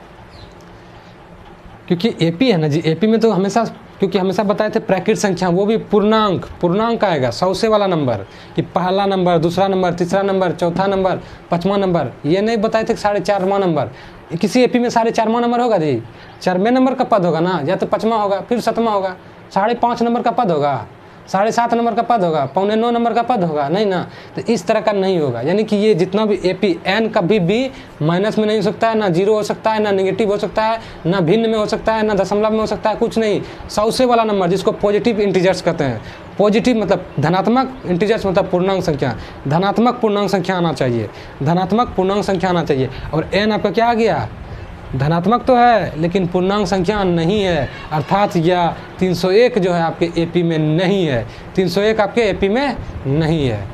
क्योंकि एपी है ना जी। एपी में तो हमेशा, क्योंकि हमेशा बताए थे प्राकृत संख्या, वो भी पूर्णांक आएगा, 100 से वाला नंबर, कि पहला नंबर, दूसरा नंबर, तीसरा नंबर, चौथा नंबर, 5वां नंबर, ये नहीं बताए थे 4.5वां नंबर। किसी एपी में 4.5वां नंबर होगा जी, 4वें नंबर का पद होगा ना, या तो 5वां होगा, फिर 7वां होगा, 5.5 नंबर का पद होगा, 7.5 नंबर का पद होगा, 8.25 नंबर का पद होगा, नहीं ना। तो इस तरह का नहीं होगा, यानी कि ये जितना भी एपी n कभी भी माइनस में नहीं हो सकता है, ना 0 हो सकता है, ना नेगेटिव हो सकता है, ना भिन्न में हो सकता है, ना दशमलव में हो सकता है, कुछ नहीं। 100 से वाला नंबर जिसको पॉजिटिव इंटीजर्स कहते हैं, पॉजिटिव मतलब धनात्मक, इंटीजर्स मतलब पूर्णांक संख्या, धनात्मक पूर्णांक संख्या आना चाहिए, धनात्मक पूर्णांक संख्या आना चाहिए। और n आपका क्या आ गया, धनात्मक तो है लेकिन पूर्णांक संख्या नहीं है, अर्थात यह 301 जो है आपके एपी में नहीं है। 301 आपके एपी में नहीं है,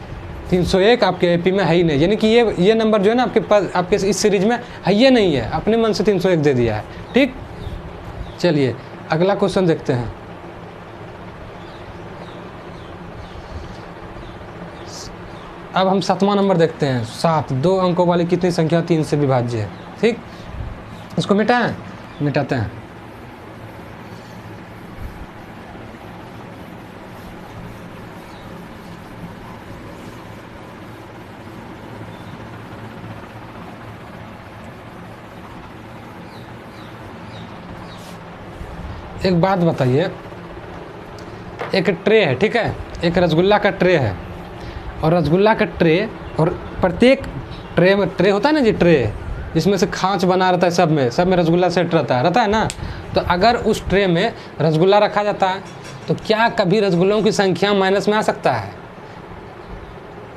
301 आपके एपी में है ही नहीं, यानी कि ये नंबर जो है ना आपके पास, आपके इस सीरीज में है ये नहीं है, अपने मन से 301 दे दिया है। ठीक, चलिए अगला क्वेश्चन देखते हैं। अब हम 7वां नंबर देखते हैं। 7 2 अंकों वाली कितनी संख्या 3 से विभाज्य है। ठीक, इसको मिटाते हैं। एक बात बताइए, एक ट्रे है, ठीक है, एक रसगुल्ला का ट्रे है, और रसगुल्ला का ट्रे, और प्रत्येक ट्रे में, ट्रे होता है ना जी, ट्रे जिसमें से खांच बना रहता है, सब में रसगुल्ला सेट रहता है ना। तो अगर उस ट्रे में रसगुल्ला रखा जाता है तो क्या कभी रसगुल्लों की संख्या माइनस में आ सकता है?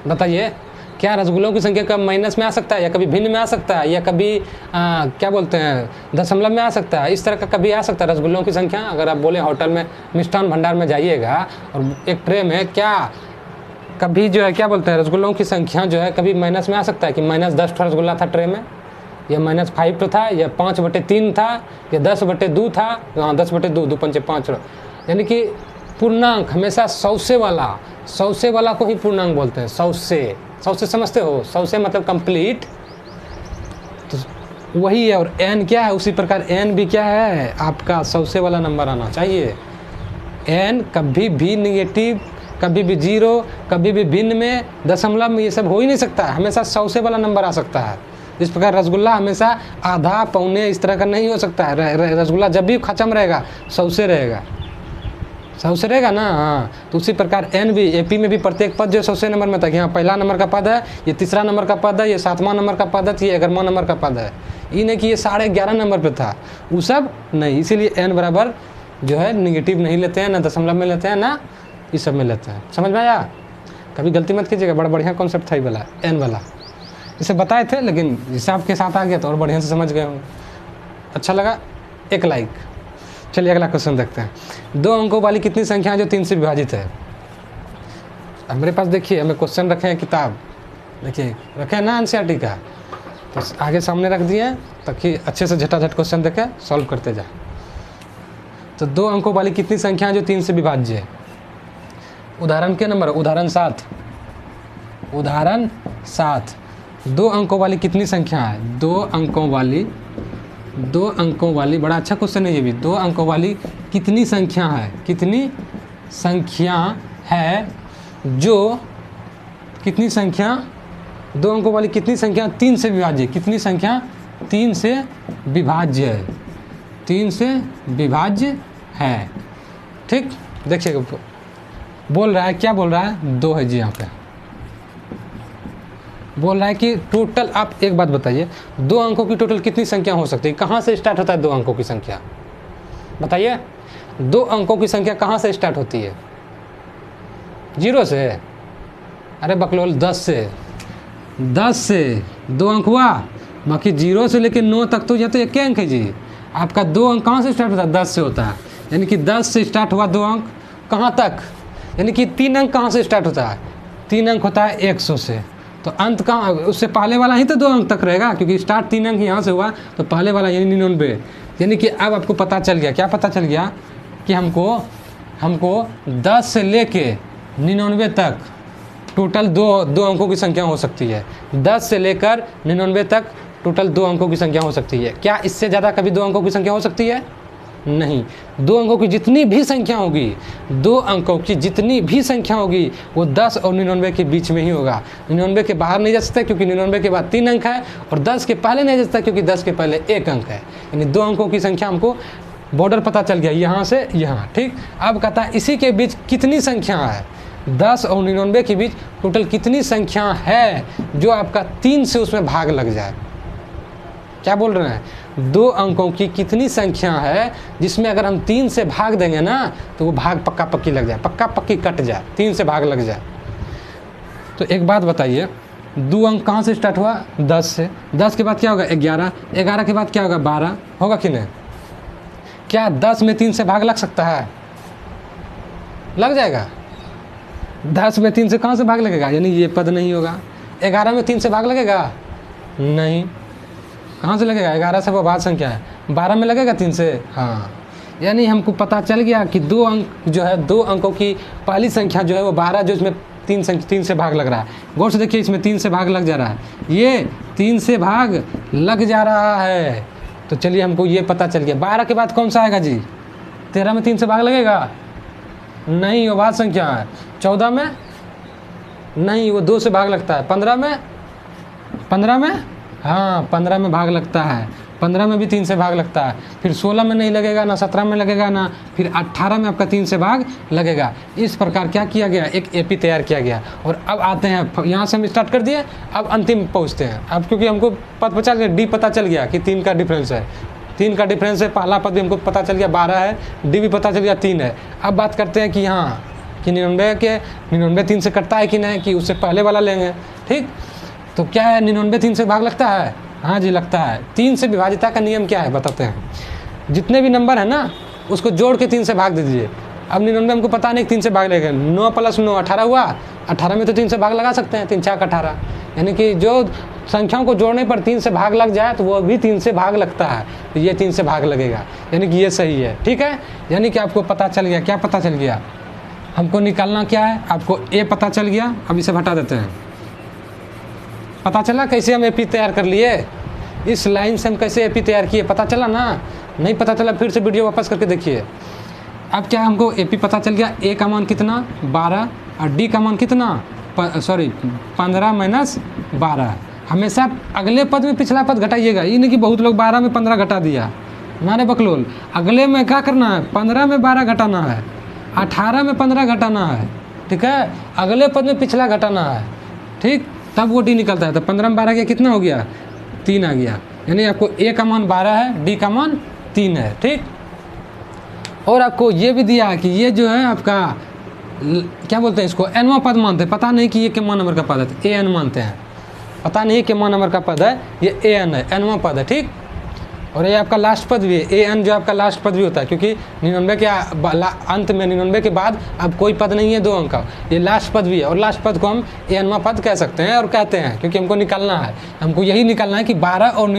बताइए, क्या रसगुल्लों की संख्या कब माइनस में आ सकता है, या कभी भिन्न में आ सकता है, या कभी क्या बोलते हैं दशमलव में आ सकता है? इस तरह का कभी आ सकता है रसगुल्लों की संख्या? अगर आप बोले होटल में, मिष्ठान भंडार में जाइएगा और एक ट्रे में क्या कभी जो है क्या बोलते हैं रसगुल्लों की संख्या जो है कभी माइनस में आ सकता है कि -10 रसगुल्ला था ट्रे में, या -5 था, या 5/3 था, या 10/2 था। हाँ, 10/2, 2 पंचे 5। यानी कि पूर्णांक हमेशा 100 वाला को ही पूर्णांक बोलते हैं। 100 समझते हो? 100 मतलब कंप्लीट, तो वही है। और n क्या है, उसी प्रकार n भी क्या है आपका 100 वाला नंबर आना चाहिए। n कभी भी निगेटिव, कभी भी 0, कभी भी भिन्न में, दशमलव में, ये सब हो ही नहीं सकता है। हमेशा 100 वाला नंबर आ सकता है। इस प्रकार रसगुल्ला हमेशा आधा, पौने इस तरह का नहीं हो सकता है। रसगुल्ला जब भी खत्म रहेगा 100 रहेगा, 100 रहेगा ना। हाँ, तो उसी प्रकार n भी, एपी में भी प्रत्येक पद जो 100 नंबर में था कि हाँ पहला नंबर का पद है, ये तीसरा नंबर का पद है, ये 7वां नंबर का पद है, ये 11वां नंबर का पद है। ये नहीं कि ये 11.5 नंबर पे था, वो सब नहीं। इसीलिए n बराबर जो है निगेटिव नहीं लेते हैं, ना दशमलव में लेते हैं, ना इस सब में लेते हैं। समझ में आया? कभी गलती मत कीजिएगा, बड़ा बढ़िया कॉन्सेप्ट था ये वाला, n वाला। इसे बताए थे लेकिन हिसाब के साथ आ गया तो और बढ़िया से समझ गए होंगे। अच्छा लगा? एक लाइक। चलिए अगला क्वेश्चन देखते हैं। 2 अंकों वाली कितनी संख्या है जो 3 से विभाजित है? अब मेरे पास देखिए, हमें क्वेश्चन रखे हैं, किताब देखिए रखे हैं ना एनसीईआरटी का, तो आगे सामने रख दिए ताकि अच्छे से झटाझट क्वेश्चन देखे सॉल्व करते जाए। तो 2 अंकों वाली कितनी संख्या है जो 3 से विभाज्य है? उदाहरण के नंबर, उदाहरण 7। 2 अंकों वाली कितनी संख्या है? 2 अंकों वाली, बड़ा अच्छा क्वेश्चन है ये भी। 2 अंकों वाली कितनी संख्या है? कितनी संख्या है जो, कितनी संख्या 2 अंकों वाली कितनी संख्या 3 से विभाज्य? कितनी संख्या 3 से विभाज्य है? 3 से विभाज्य है। ठीक, देखिएगा बोल रहा है, क्या बोल रहा है? 2 है जी, यहाँ पे बोल रहा है कि टोटल, आप एक बात बताइए, 2 अंकों की टोटल कितनी संख्या हो सकती है? कहाँ से स्टार्ट होता है 2 अंकों की संख्या? बताइए, 2 अंकों की संख्या कहाँ से स्टार्ट होती है? 0 से? अरे बकलोल, 10 से। 2 अंक हुआ, बाकी 0 से लेकर 9 तक तो यह तो एक अंक है जी। आपका 2 अंक कहाँ से स्टार्ट होता है? 10 से होता है। यानी कि 10 से स्टार्ट हुआ 2 अंक, कहाँ तक? यानी कि 3 अंक कहाँ से स्टार्ट होता है? 3 अंक होता है 100 से। तो अंत कहाँ, उससे पहले वाला ही तो 2 अंक तक रहेगा, क्योंकि स्टार्ट 3 अंक यहाँ से हुआ, तो पहले वाला यानी 99। यानी कि अब आपको पता चल गया, क्या पता चल गया? कि हमको 10 से लेके 99 तक टोटल 2 अंकों की संख्या हो सकती है। 10 से लेकर 99 तक टोटल 2 अंकों की संख्या हो सकती है। क्या इससे ज़्यादा कभी 2 अंकों की संख्या हो सकती है? नहीं। 2 अंकों की जितनी भी संख्या होगी, 2 अंकों की जितनी भी संख्या होगी, वो 10 और 99 के बीच में ही होगा। 99 के बाहर नहीं जा सकता क्योंकि 99 के बाद 3 अंक है, और 10 के पहले नहीं जा सकता क्योंकि 10 के पहले 1 अंक है। यानी 2 अंकों की संख्या हमको बॉर्डर पता चल गया, यहाँ से यहाँ। ठीक, अब कहता है इसी के बीच कितनी संख्या है? 10 और 99 के बीच टोटल कितनी संख्या है जो आपका 3 से उसमें भाग लग जाए? क्या बोल रहे हैं? 2 अंकों की कितनी संख्या है जिसमें अगर हम 3 से भाग देंगे ना तो वो भाग पक्का पक्की लग जाए, पक्का पक्की कट जाए, 3 से भाग लग जाए। तो एक बात बताइए, दो अंक कहाँ से स्टार्ट हुआ? 10 से। 10 के बाद क्या होगा? 11। 11 के बाद क्या होगा? 12 होगा कि नहीं? क्या 10 में 3 से भाग लग सकता है? लग जाएगा। 10 में 3 से कहाँ से भाग लगेगा? यानी ये पद नहीं होगा। 11 में 3 से भाग लगेगा? नहीं। कहाँ से लगेगा? 11 से वो भाग संख्या है। 12 में लगेगा 3 से? हाँ। यानी हमको पता चल गया कि दो अंक जो है, दो अंकों की पहली संख्या जो है वो 12, जो इसमें 3 से भाग लग रहा है। गौर से देखिए, इसमें 3 से भाग लग जा रहा है, ये 3 से भाग लग जा रहा है। तो चलिए हमको ये पता चल गया। 12 के बाद कौन सा आएगा जी? 13 में 3 से भाग लगेगा? नहीं, वो भाग संख्या है। 14 में? नहीं, वो 2 से भाग लगता है। 15 में? 15 में? हाँ, 15 में भाग लगता है। 15 में भी 3 से भाग लगता है। फिर 16 में नहीं लगेगा, ना 17 में लगेगा, ना फिर 18 में आपका 3 से भाग लगेगा। इस प्रकार क्या किया गया? एक एपी तैयार किया गया। और अब आते हैं, यहाँ से हम स्टार्ट कर दिए, अब अंतिम पहुँचते हैं। अब क्योंकि हमको पता चल, डी पता चल गया कि 3 का डिफरेंस है। 3 का डिफरेंस है, पहला पद भी हमको पता चल गया 12 है, डी भी पता चल गया 3 है। अब बात करते हैं कि हाँ, कि 99 3 से कटता है कि नहीं, कि उससे पहले वाला लेंगे। ठीक, तो क्या है? 99 3 से भाग लगता है? हाँ जी, लगता है। 3 से विभाजिता का नियम क्या है बताते हैं। जितने भी नंबर है ना, उसको जोड़ के 3 से भाग दे दीजिए। अब 99 हमको पता नहीं 3 से भाग लगेगा। 9 + 9 18 हुआ। 18 में तो 3 से भाग लगा सकते हैं, 3 4 18। यानी कि जो संख्याओं को जोड़ने पर 3 से भाग लग जाए तो वो भी 3 से भाग लगता है, तो ये 3 से भाग लगेगा। यानी कि ये सही है। ठीक है, यानी कि आपको पता चल गया। क्या पता चल गया? हमको निकालना क्या है? आपको ए पता चल गया। अब इसे हटा देते हैं। पता चला कैसे हम एपी तैयार कर लिए? इस लाइन से हम कैसे एपी तैयार किए? पता चला ना? नहीं पता चला फिर से वीडियो वापस करके देखिए। अब क्या हमको एपी पता चल गया। ए का मान कितना? 12। और डी का मान कितना? 15 - 12। हमेशा अगले पद में पिछला पद घटाइएगा। ये नहीं कि बहुत लोग 12 में 15 घटा दिया, ना रे बकलोल। अगले में क्या करना है? 15 में 12 घटाना है, 18 में 15 घटाना है। ठीक है, अगले पद में पिछला घटाना है। ठीक, तब वो डी निकलता है। तो 15 में 12 गया, कितना हो गया? 3 आ गया। यानी आपको ए का मान 12 है, डी का मान 3 है। ठीक, और आपको ये भी दिया कि ये जो है आपका क्या बोलते हैं, इसको एनवा पद मानते हैं। पता नहीं कि ये कितना नंबर का पद है, तो ए एन मानते हैं। पता नहीं कितना नंबर का पद है, ये ए एन है, एनवा पद है। ठीक, और ये आपका लास्ट पद भी है। ए एन जो आपका लास्ट पद भी होता है, क्योंकि 99 के अंत में, 99 के बाद अब कोई पद नहीं है 2 अंक का, ये लास्ट पद भी है। और लास्ट पद को हम ए एनवा पद कह सकते हैं, और कहते हैं क्योंकि हमको निकालना है। हमको यही निकालना है कि 12 और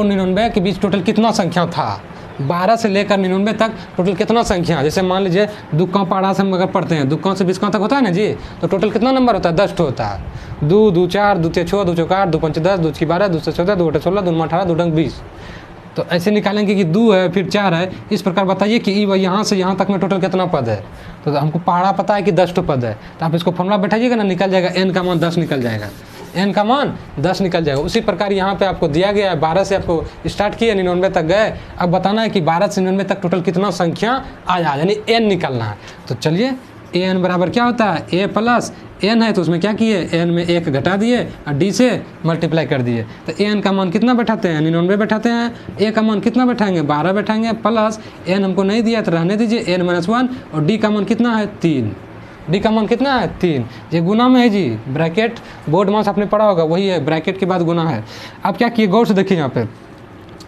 99 के बीच टोटल कितना संख्या था। 12 से लेकर 99 तक टोटल कितना संख्या। जैसे मान लीजिए दुक्का पाड़ा से हम अगर पढ़ते हैं, दुक्का से 20 तक होता है ना जी, तो टोटल कितना नंबर होता है? 10 होता है। 2 2 4 2 6 2 4 8 2 5 10 2 6 12 2 6 14 2 8 16 2 9 18 2 9 20। तो ऐसे निकालेंगे कि 2 है, फिर 4 है। इस प्रकार बताइए कि यहाँ से यहाँ तक में टोटल कितना पद है। तो हमको पहाड़ा पता है कि 10 पद है, तो आप इसको फॉर्मूला बैठाइएगा ना, निकल जाएगा। एन का मान 10 निकल जाएगा, एन का मान 10 निकल जाएगा। उसी प्रकार यहाँ पे आपको दिया गया है, 12 से आपको स्टार्ट किया, 99 तक गए। अब बताना है कि 12 से 99 तक टोटल कितना संख्या आया, यानी एन निकालना है। तो चलिए, ए एन बराबर क्या होता है? ए प्लस एन है, तो उसमें क्या किए? एन में 1 घटा दिए और डी से मल्टीप्लाई कर दिए। तो ए एन का मान कितना बैठाते हैं? 99 बैठाते हैं। ए का मान कितना बैठाएंगे? 12 बैठाएंगे, प्लस एन हमको नहीं दिया तो रहने दीजिए, एन - 1। और डी का मान कितना है? 3। डी का मान कितना है? 3। ये गुना में है जी, ब्रैकेट बोर्ड मास आपने पढ़ा होगा, वही है, ब्रैकेट के बाद गुना है। अब क्या किए? गौर से देखिए, यहाँ पे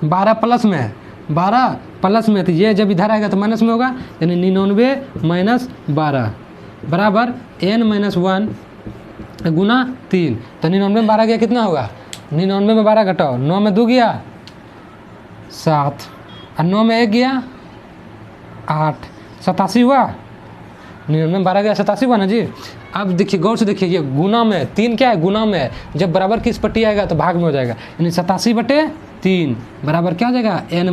12 प्लस में है, 12 प्लस में, तो ये जब इधर आएगा तो माइनस में होगा, यानी 99 - 12 बराबर n - 1 गुना 3। तो 99 में 12 गया, कितना होगा? 99 में 12 घटाओ, 9 में 2 गया 7, और 9 में 1 गया 8, 87 हुआ। 99 में 12 गया, 87 हुआ ना जी। अब देखिए, गौर से देखिए, ये गुना में 3 क्या है? गुना में है। जब बराबर की इस पट्टी आएगा तो भाग में हो जाएगा, यानी 87/3 बराबर क्या हो जाएगा? n -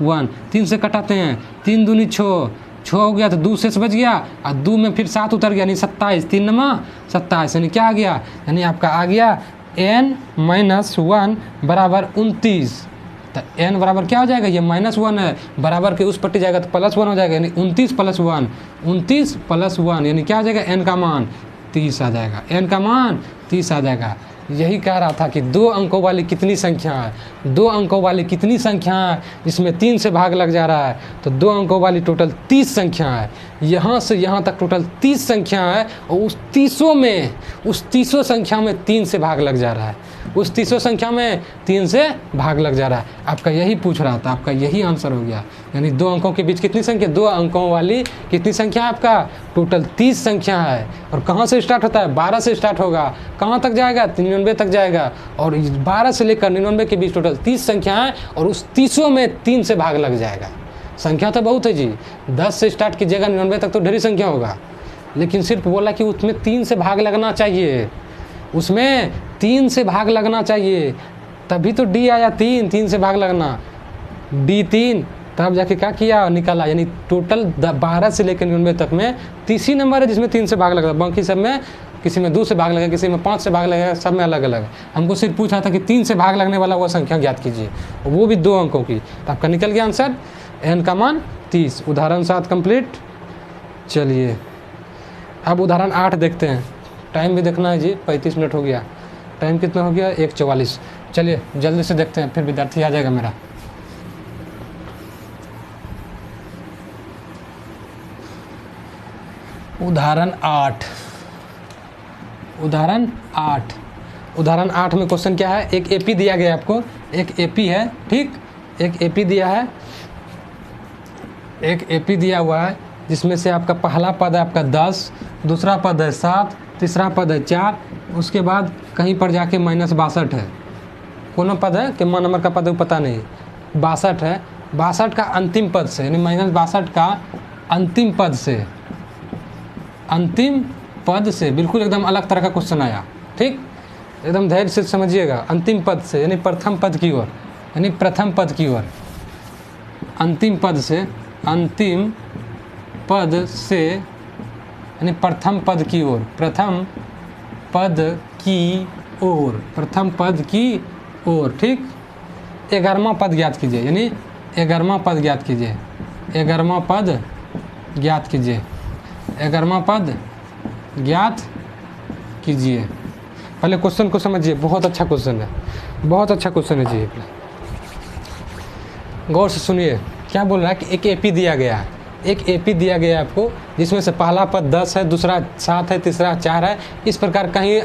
1। 3 से कटाते हैं, 3 दूनी 6 हो गया, तो 2 शेष बच गया, और 2 में फिर 7 उतर गया, यानी 27, 3 × 27, यानी क्या आ गया? यानी आपका आ गया n - 1 बराबर 29। तो n बराबर क्या हो जाएगा? ये -1 है, बराबर के उस पट्टी जाएगा तो +1 हो जाएगा, यानी 29 + 1 यानी क्या आ जाएगा? n का मान 30 आ जाएगा, n का मान 30 आ जाएगा। यही कह रहा था कि 2 अंकों वाली कितनी संख्या है, 2 अंकों वाली कितनी संख्या है जिसमें 3 से भाग लग जा रहा है, तो 2 अंकों वाली टोटल 30 संख्या है। यहाँ से यहाँ तक टोटल 30 संख्या है, और उस 30 उस 30 संख्या में 3 से भाग लग जा रहा है, उस 30 संख्या में 3 से भाग लग जा रहा है। आपका यही पूछ रहा था, आपका यही आंसर हो गया। यानी 2 अंकों के बीच कितनी संख्या, 2 अंकों वाली कितनी संख्या है आपका, टोटल 30 संख्या है। और कहाँ से स्टार्ट होता है, 12 से स्टार्ट होगा, कहाँ तक जाएगा, 99 तक जाएगा। और 12 से लेकर 99 के बीच टोटल 30 संख्या है, और उस 30 में 3 से भाग लग जाएगा। संख्या तो बहुत है जी, 10 से स्टार्ट कीजिएगा 99 तक तो ढेरी संख्या होगा, लेकिन सिर्फ बोला कि उसमें 3 से भाग लगना चाहिए, उसमें 3 से भाग लगना चाहिए, तभी तो डी आया 3 से भाग लगना, डी 3, तब जाके क्या किया, निकाला। यानी टोटल 12 से लेकर 99 तक में 30 ही नंबर है जिसमें 3 से भाग लगा, बाकी सब में किसी में 2 से भाग लगेगा, किसी में 5 से भाग लगेगा, सब में अलग अलग। हमको सिर्फ पूछा था कि 3 से भाग लगने वाला वो संख्या ज्ञात कीजिए, वो भी 2 अंकों की। तो आपका निकल गया आंसर, n का मान 30। उदाहरण 7 कंप्लीट। चलिए अब उदाहरण 8 देखते हैं। टाइम भी देखना है जी, 35 मिनट हो गया। टाइम कितना हो गया, 1:44। चलिए जल्दी से देखते हैं, फिर विद्यार्थी आ जाएगा मेरा। उदाहरण 8, उदाहरण 8 में क्वेश्चन क्या है, एक एपी दिया गया आपको, एक एपी है, ठीक, एक एपी दिया है, एक एपी दिया हुआ है जिसमें से आपका पहला पद है आपका 10, दूसरा पद है 7, तीसरा पद है 4, उसके बाद कहीं पर जाके -62 है। कौन पद है, कितना नंबर का पद है वो पता नहीं, 62 है। 62 का अंतिम पद से, यानी -62 का अंतिम पद से बिल्कुल एकदम अलग तरह का क्वेश्चन आया, ठीक, एकदम धैर्य से समझिएगा। अंतिम पद से यानी प्रथम पद की ओर, यानी प्रथम पद की ओर, अंतिम पद से, अंतिम पद से यानी प्रथम पद की ओर, प्रथम पद की ओर, प्रथम पद की ओर, ठीक। 11वां पद ज्ञात कीजिए, यानी 11वां पद ज्ञात कीजिए, 11वां पद ज्ञात कीजिए, 11वां पद ज्ञात कीजिए। पहले क्वेश्चन को समझिए, बहुत अच्छा क्वेश्चन है, बहुत अच्छा क्वेश्चन है जी। गौर से सुनिए, क्या बोल रहा है कि एक एपी दिया गया है, एक एपी दिया गया है आपको, जिसमें से पहला पद 10 है, दूसरा 7 है, तीसरा 4 है। इस प्रकार कहीं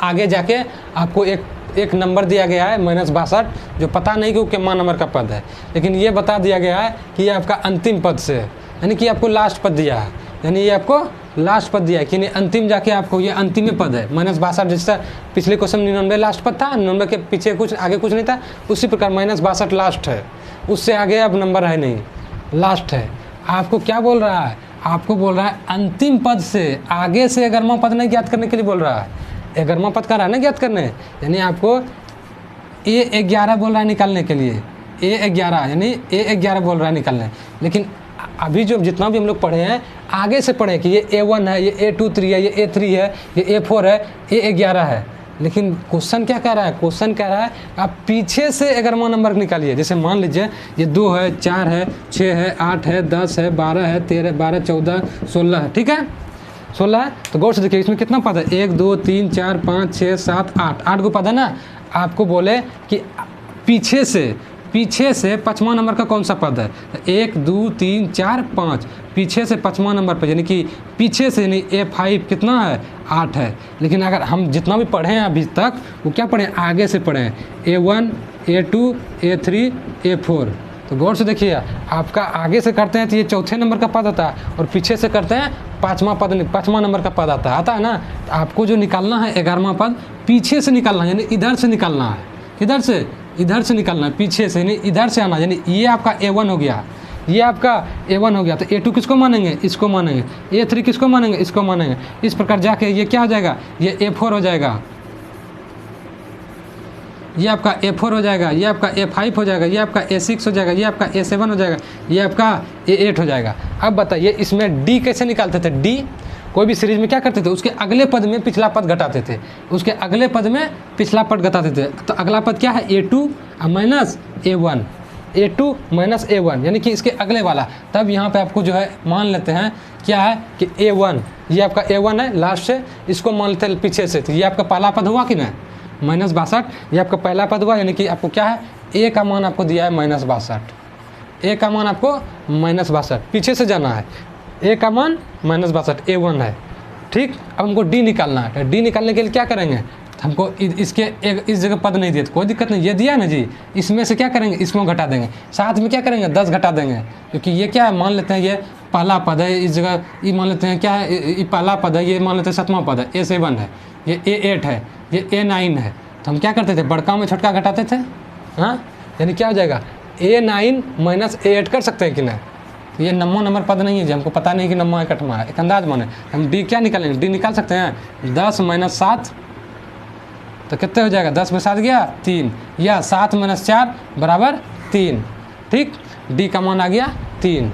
आगे जाके आपको एक नंबर दिया गया है -62, जो पता नहीं कि वो कितना नंबर का पद है, लेकिन ये बता दिया गया है कि ये आपका अंतिम पद से है, यानी कि आपको लास्ट पद दिया है, यानी ये आपको लास्ट पद दिया है कि नहीं, अंतिम जाके आपको ये अंतिम पद है। -62 जैसा पिछले क्वेश्चन 99 लास्ट पद था, 99 के पीछे कुछ आगे कुछ नहीं था, उसी प्रकार -62 लास्ट है, उससे आगे अब नंबर है नहीं, लास्ट है। आपको क्या बोल रहा है, आपको बोल रहा है अंतिम पद से आगे से 11वां पद नहीं ज्ञात करने के लिए बोल रहा है, 11वां पद का रहा है ना ज्ञात करने, यानी आपको A11 बोल रहा है निकालने के लिए, A11 यानी A11 बोल रहा है निकालने। लेकिन अभी जो जितना भी हम लोग पढ़े हैं, आगे से पढ़े कि ये A1 है, ये A23 है, ये A3 है, ये A4 है, A11 है। लेकिन क्वेश्चन क्या कह रहा है, क्वेश्चन कह रहा है आप पीछे से 11वां नंबर निकालिए। जैसे मान लीजिए ये 2 है, 4 है, 6 है, 8 है, 10 है, 12 है, 13, 12, 14, 16 है, ठीक है, 16 है। तो गौर से देखिए इसमें कितना पद है, 1 2 3 4 5 6 7 8, 8 को पद है ना। आपको बोले कि पीछे से 5वां नंबर का कौन सा पद है, 1 2 3 4 5, पीछे से 5वां नंबर पर, यानी कि पीछे से, यानी A5 कितना है, 8 है। लेकिन अगर हम जितना भी पढ़े हैं अभी तक, वो क्या पढ़े हैं, आगे से पढ़े हैं, A1 A2 A3 A4। तो गौर से देखिए, आपका आगे से करते हैं तो ये चौथे नंबर का पद आता है, और पीछे से करते हैं 5वां नंबर का पद आता है ना। तो आपको जो निकालना है 11वां पद पीछे से निकालना है, यानी इधर से निकालना है, इधर से निकालना है, पीछे से, यानी इधर से आना। यानी ये आपका A1 हो गया, ये आपका A1 हो गया। तो A2 किसको मानेंगे, इसको मानेंगे, A3 किसको मानेंगे, इसको मानेंगे। इस प्रकार जाके ये क्या हो जाएगा, ये A4 हो जाएगा, ये आपका A4 हो जाएगा, ये आपका A5 हो जाएगा, ये आपका A6 हो जाएगा, ये आपका A7 हो जाएगा, ये आपका A8 हो जाएगा। अब बताइए इसमें D कैसे निकालते थे, D कोई भी सीरीज में क्या करते थे, उसके अगले पद में पिछला पद घटाते थे, उसके अगले पद में पिछला पद घटाते थे। तो अगला पद क्या है, A2 minus A1, A2 minus A1, यानी कि इसके अगले वाला। तब यहाँ पे आपको जो है मान लेते हैं क्या है कि A1, ये आपका A1 है लास्ट से, इसको मान लेते हैं पीछे से। तो ये आपका पहला पद हुआ कि नहीं, -62, ये आपका पहला पद हुआ। यानी कि आपको क्या है, A का मान आपको दिया है -62, A का मान आपको -62, पीछे से जाना है, A का मान -62, A1 है, ठीक। अब हमको डी निकालना है, तो डी निकालने के लिए क्या करेंगे, हमको इसके इस जगह पद नहीं दिए तो कोई दिक्कत नहीं, ये दिया ना जी, इसमें से क्या करेंगे, इसको घटा देंगे, साथ में क्या करेंगे 10 घटा देंगे, क्योंकि ये क्या है, मान लेते हैं ये पहला पद है, इस जगह ये मान लेते हैं क्या है, ये पहला पद है, ये मान लेते हैं 7वां पद है, A7 है, ये A8 है, ये A9 है। तो हम क्या करते थे, बड़का में छोटका घटाते थे, हाँ, यानी क्या हो जाएगा, A9 माइनस A8 कर सकते हैं कि नहीं। तो ये नंबर पद नहीं है जी, हमको पता नहीं कि नम्मा है कटमा है, एक अंदाज माने हम डी क्या निकालेंगे, डी निकाल सकते हैं 10 माइनस 7, तो कितने हो जाएगा, 10 में 7 गया 3, या 7 माइनस 4 बराबर 3, ठीक। डी का मान आ गया 3,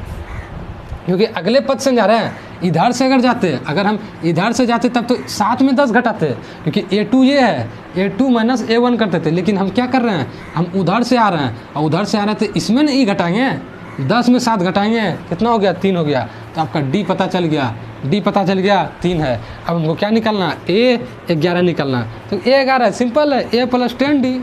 क्योंकि अगले पद से जा रहे हैं, इधर से अगर जाते, अगर हम इधर से जाते तब तो 7 में 10 घटाते, क्योंकि A2 ये है, A2 माइनस A1 करते थे, लेकिन हम क्या कर रहे हैं, हम उधर से आ रहे हैं, और उधर से आ रहे थे, इसमें नहीं घटाएंगे, 10 में 7 घटाएंगे, कितना हो गया, 3 हो गया। तो आपका डी पता चल गया, डी पता चल गया 3 है। अब हमको क्या निकालना है, A11 निकालना है। तो A11 सिंपल है, A plus 10D,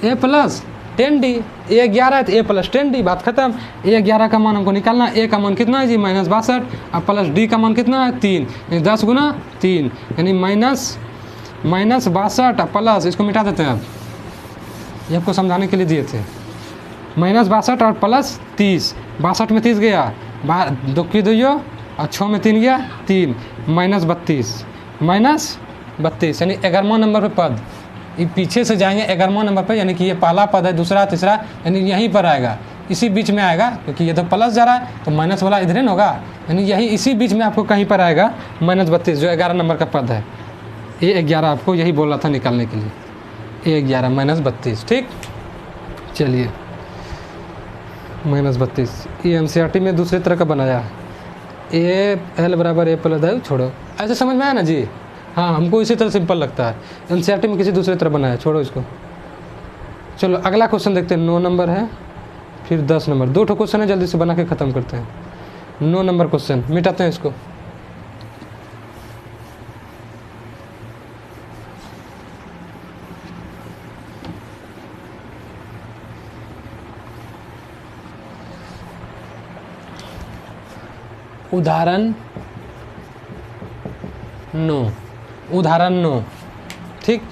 A plus 10D, A11 है तो A प्लस 10D, बात खत्म। A11 का मान हमको निकालना है, A का मान कितना है जी माइनस 62, अब प्लस D का मान कितना है 3, यानी 10 गुना 3, यानी माइनस 62 प्लस, इसको मिटा देते हैं अब, ये आपको समझाने के लिए दिए थे, माइनस 62 और प्लस 30, 62 में 30 गया, 2 की 2 और 6 में 3 गया 3, माइनस 32 यानी 11वां नंबर पे पद, ये पीछे से जाएंगे 11वां नंबर पे, यानी कि ये पहला पद है, दूसरा तीसरा, यानी यहीं पर आएगा, इसी बीच में आएगा, क्योंकि ये तो प्लस जा रहा है तो माइनस वाला इधर ही होगा, यानी यही इसी बीच में आपको कहीं पर आएगा माइनस 32, जो 11 नंबर का पद है। A11 आपको यही बोला था निकालने के लिए, A11 माइनस 32, ठीक। चलिए माइनस 32, ये NCERT में दूसरे तरह का बनाया है, A बराबर A प्लस है, छोड़ो, ऐसे समझ में आया ना जी, हाँ, हमको इसी तरह सिंपल लगता है, NCERT में किसी दूसरे तरह बनाया, छोड़ो इसको। चलो अगला क्वेश्चन देखते हैं, 9 नंबर है, फिर 10 नंबर, 2 ठो क्वेश्चन है, जल्दी से बना के ख़त्म करते हैं। 9 नंबर क्वेश्चन, मिटाते हैं इसको। उदाहरण 9, ठीक।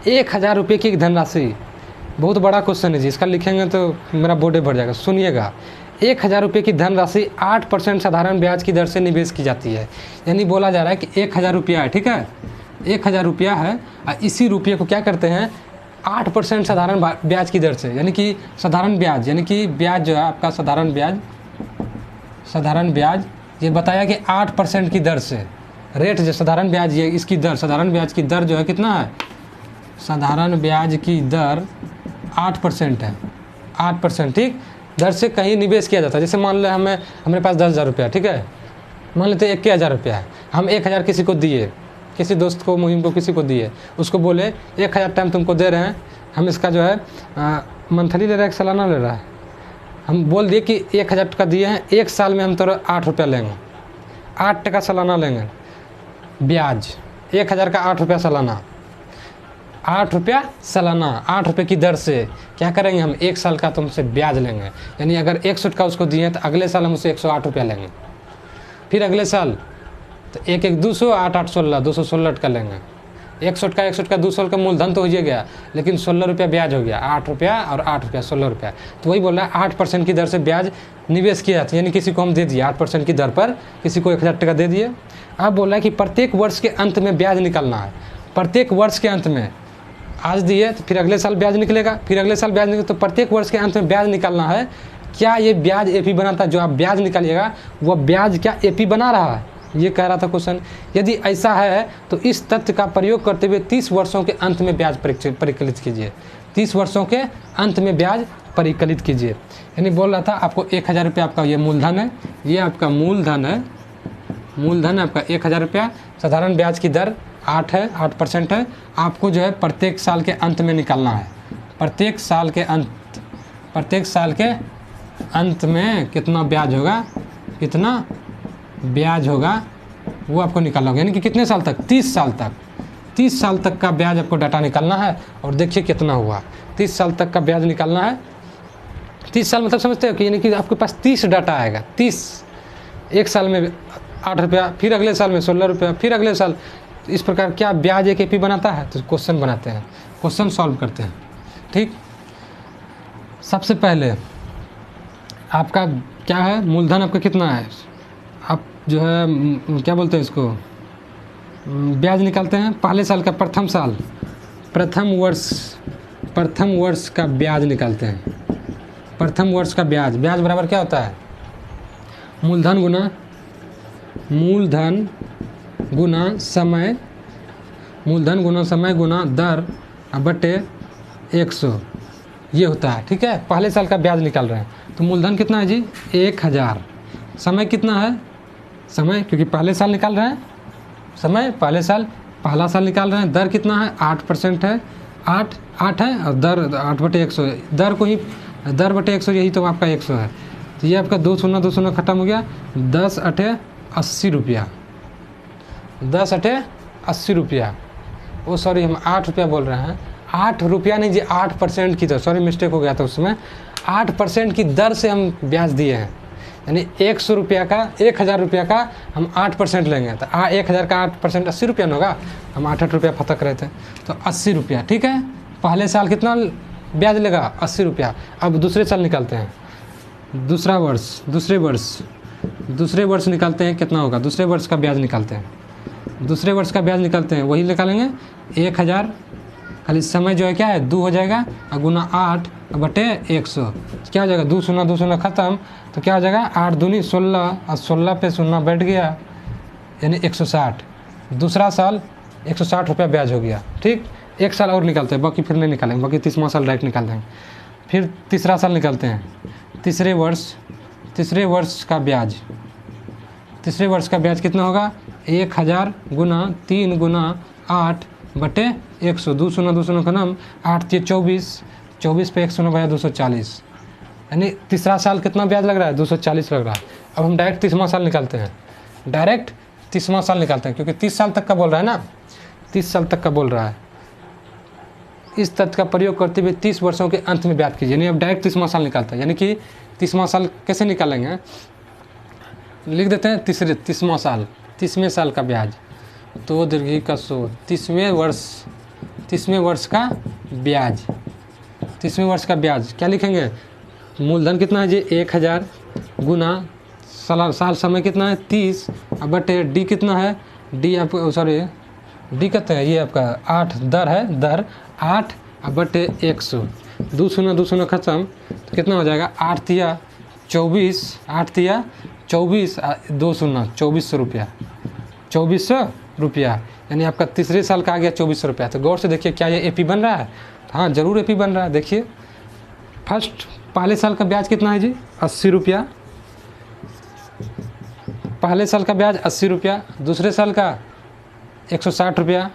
1000 रुपये की एक धनराशि, बहुत बड़ा क्वेश्चन है जी, इसका लिखेंगे तो मेरा बोर्डे भर जाएगा, सुनिएगा। 1000 रुपये की धनराशि 8% साधारण ब्याज की दर से निवेश की जाती है, यानी बोला जा रहा है कि 1000 रुपया है, ठीक है, 1000 रुपया है, और इसी रुपये को क्या करते हैं 8% साधारण ब्याज की दर से, यानी कि साधारण ब्याज, यानी कि ब्याज जो है आपका साधारण ब्याज ये बताया कि 8% की दर से, रेट जो साधारण ब्याज, ये इसकी दर, साधारण ब्याज की दर जो है कितना है, साधारण ब्याज की दर 8% है, 8%, ठीक, दर से कहीं निवेश किया जाता है। जैसे मान लें हमारे पास 10,000 रुपया, ठीक है, मान लेते हैं 21,000 रुपया है, हम 1000 किसी को दिए, किसी दोस्त को, मुहिम को, किसी को दिए, उसको बोले 1000 टाइम तुमको दे रहे हैं, हम इसका जो है मंथली ले रहा है, सालाना ले रहा है, हम बोल दिए कि 1000 टका दिए हैं, 1 साल में हम तो 8 रुपया लेंगे, 8 टका सालाना लेंगे ब्याज, 1000 का 8 रुपया सालाना, 8 रुपया सालाना, 8 रुपये की दर से क्या करेंगे हम, 1 साल का तुमसे ब्याज लेंगे, यानी अगर 100 का उसको दिए तो अगले साल हम उसे 108 रुपया लेंगे, फिर अगले साल तो 1 200, 8 8 16, 216 टका लेंगे, 100 का 200 का मूलधन तो हो ही गया, लेकिन 16 रुपया ब्याज हो गया, 8 रुपया और 8 रुपया 16 रुपया, तो वही बोल रहा है 8% की दर से ब्याज निवेश किया जाता है, यानी किसी को हम दे दिए 8% की दर पर, किसी को 1000 टका दे दिए। अब बोल रहा है कि प्रत्येक वर्ष के अंत में ब्याज निकालना है, प्रत्येक वर्ष के अंत में, आज दिए तो फिर अगले साल ब्याज निकलेगा, फिर अगले साल ब्याज निकलेगा, तो प्रत्येक वर्ष के अंत में ब्याज निकालना है। क्या ये ब्याज AP बनाता है, जो आप ब्याज निकालिएगा वह ब्याज क्या AP बना रहा है, ये कह रहा था क्वेश्चन। यदि ऐसा है तो इस तथ्य का प्रयोग करते हुए 30 वर्षों के अंत में ब्याज परिकलित कीजिए, 30 वर्षों के अंत में ब्याज परिकलित कीजिए। यानी बोल रहा था आपको 1000 रुपया आपका ये मूलधन है, ये आपका मूलधन है आपका 1000 रुपया, साधारण ब्याज की दर 8 है, 8% है, आपको जो है प्रत्येक साल के अंत में निकालना है, प्रत्येक साल के अंत में कितना ब्याज होगा, वो आपको निकालना होगा, यानी कि कितने साल तक, 30 साल तक का ब्याज आपको डाटा निकालना है। और देखिए कितना हुआ, 30 साल तक का ब्याज निकालना है। 30 साल मतलब समझते हो कि यानी कि आपके पास 30 डाटा आएगा, 30 एक साल में 8 रुपया, फिर अगले साल में 16 रुपया, फिर अगले साल। इस प्रकार क्या ब्याज एक एपी बनाता है? तो क्वेश्चन बनाते हैं, क्वेश्चन सॉल्व करते हैं। ठीक, सबसे पहले आपका क्या है, मूलधन आपका कितना है, आप जो है क्या बोलते हैं इसको, ब्याज निकालते हैं। पहले साल का प्रथम साल, प्रथम वर्ष का ब्याज निकालते हैं। प्रथम वर्ष का ब्याज, ब्याज बराबर क्या होता है, मूलधन गुना समय, मूलधन गुना समय गुना दर बटे 100, ये होता है। ठीक है, पहले साल का ब्याज निकाल रहे हैं तो मूलधन कितना है जी 1000, समय कितना है, समय क्योंकि पहले साल निकाल रहे हैं, समय पहला साल निकाल रहे हैं, दर कितना है 8% है, 8 है, और दर 8/100, दर को ही दर बटे 100, यही तो आपका 100 है। तो ये आपका 2 शून्य खत्म हो गया, 10 × 80 रुपया, 10 × 80 रुपया। ओ सॉरी, हम 8 रुपया बोल रहे हैं, 8 रुपया नहीं जी, 8% की दर, सॉरी मिस्टेक हो गया था उसमें, 8% की दर से हम ब्याज दिए हैं। यानी 100 रुपया का, 1000 रुपया का हम 8% लेंगे, तो 1000 का 8% 80 रुपया न होगा, हम 8 रुपया फतक रहे थे, तो 80 रुपया। ठीक है, पहले साल कितना ब्याज लेगा 80 रुपया। अब दूसरे साल निकालते हैं, दूसरे वर्ष निकालते हैं, कितना होगा, दूसरे वर्ष का ब्याज निकालते हैं, वही निकालेंगे 1000, खाली समय जो है क्या है 2 हो जाएगा, और गुना 8/100, क्या हो जाएगा, 2 शून्य खत्म, तो क्या हो जाएगा 8 दूनी 16, और 16 पे शून्य बैठ गया, यानी 160। दूसरा साल 160 रुपया ब्याज हो गया। ठीक, एक साल और निकालते हैं, बाकी फिर नहीं निकालेंगे, बाकी 30वां साल डायरेक्ट निकाल देंगे। फिर तीसरा साल निकालते हैं, तीसरे वर्ष का ब्याज कितना होगा, 1000 गुना 3 गुना 8/100, 2 शून्य का नाम, 8 × 24, 24 पे 1 शून्य भैया 240, यानी तीसरा साल कितना ब्याज लग रहा है 240 लग रहा है। अब हम डायरेक्ट 30वां साल निकालते हैं, क्योंकि 30 साल तक का बोल रहा है ना, 30 साल तक का बोल रहा है। इस तथ्य का प्रयोग करते हुए 30 वर्षों के अंत में ब्याज कीजिए, यानी अब डायरेक्ट 30वां साल निकालता है। यानी कि 30वां साल कैसे निकालेंगे, लिख देते हैं 30वें साल का ब्याज, तो दीर्घी का 100, 30वें वर्ष का ब्याज, 30वें वर्ष का ब्याज क्या लिखेंगे, मूलधन कितना है जी 1000 गुना साल समय कितना है 30, बटे डी कितना है, डी आपको सॉरी डी कहते हैं, ये आपका 8 दर है, दर 8/100, 2 शून्य खत्म, तो कितना हो जाएगा 8 तिया 24, 8 तिया 24, 2 शून्य 2400 रुपया, 2400 रुपया, यानी आपका तीसरे साल का आ गया 2400 रुपया। तो गौर से देखिए क्या ये एपी बन रहा है, हाँ जरूर एपी बन रहा है। देखिए पहले साल का ब्याज कितना है जी 80 रुपया, पहले साल का ब्याज 80 रुपया, दूसरे साल का 160 रुपया,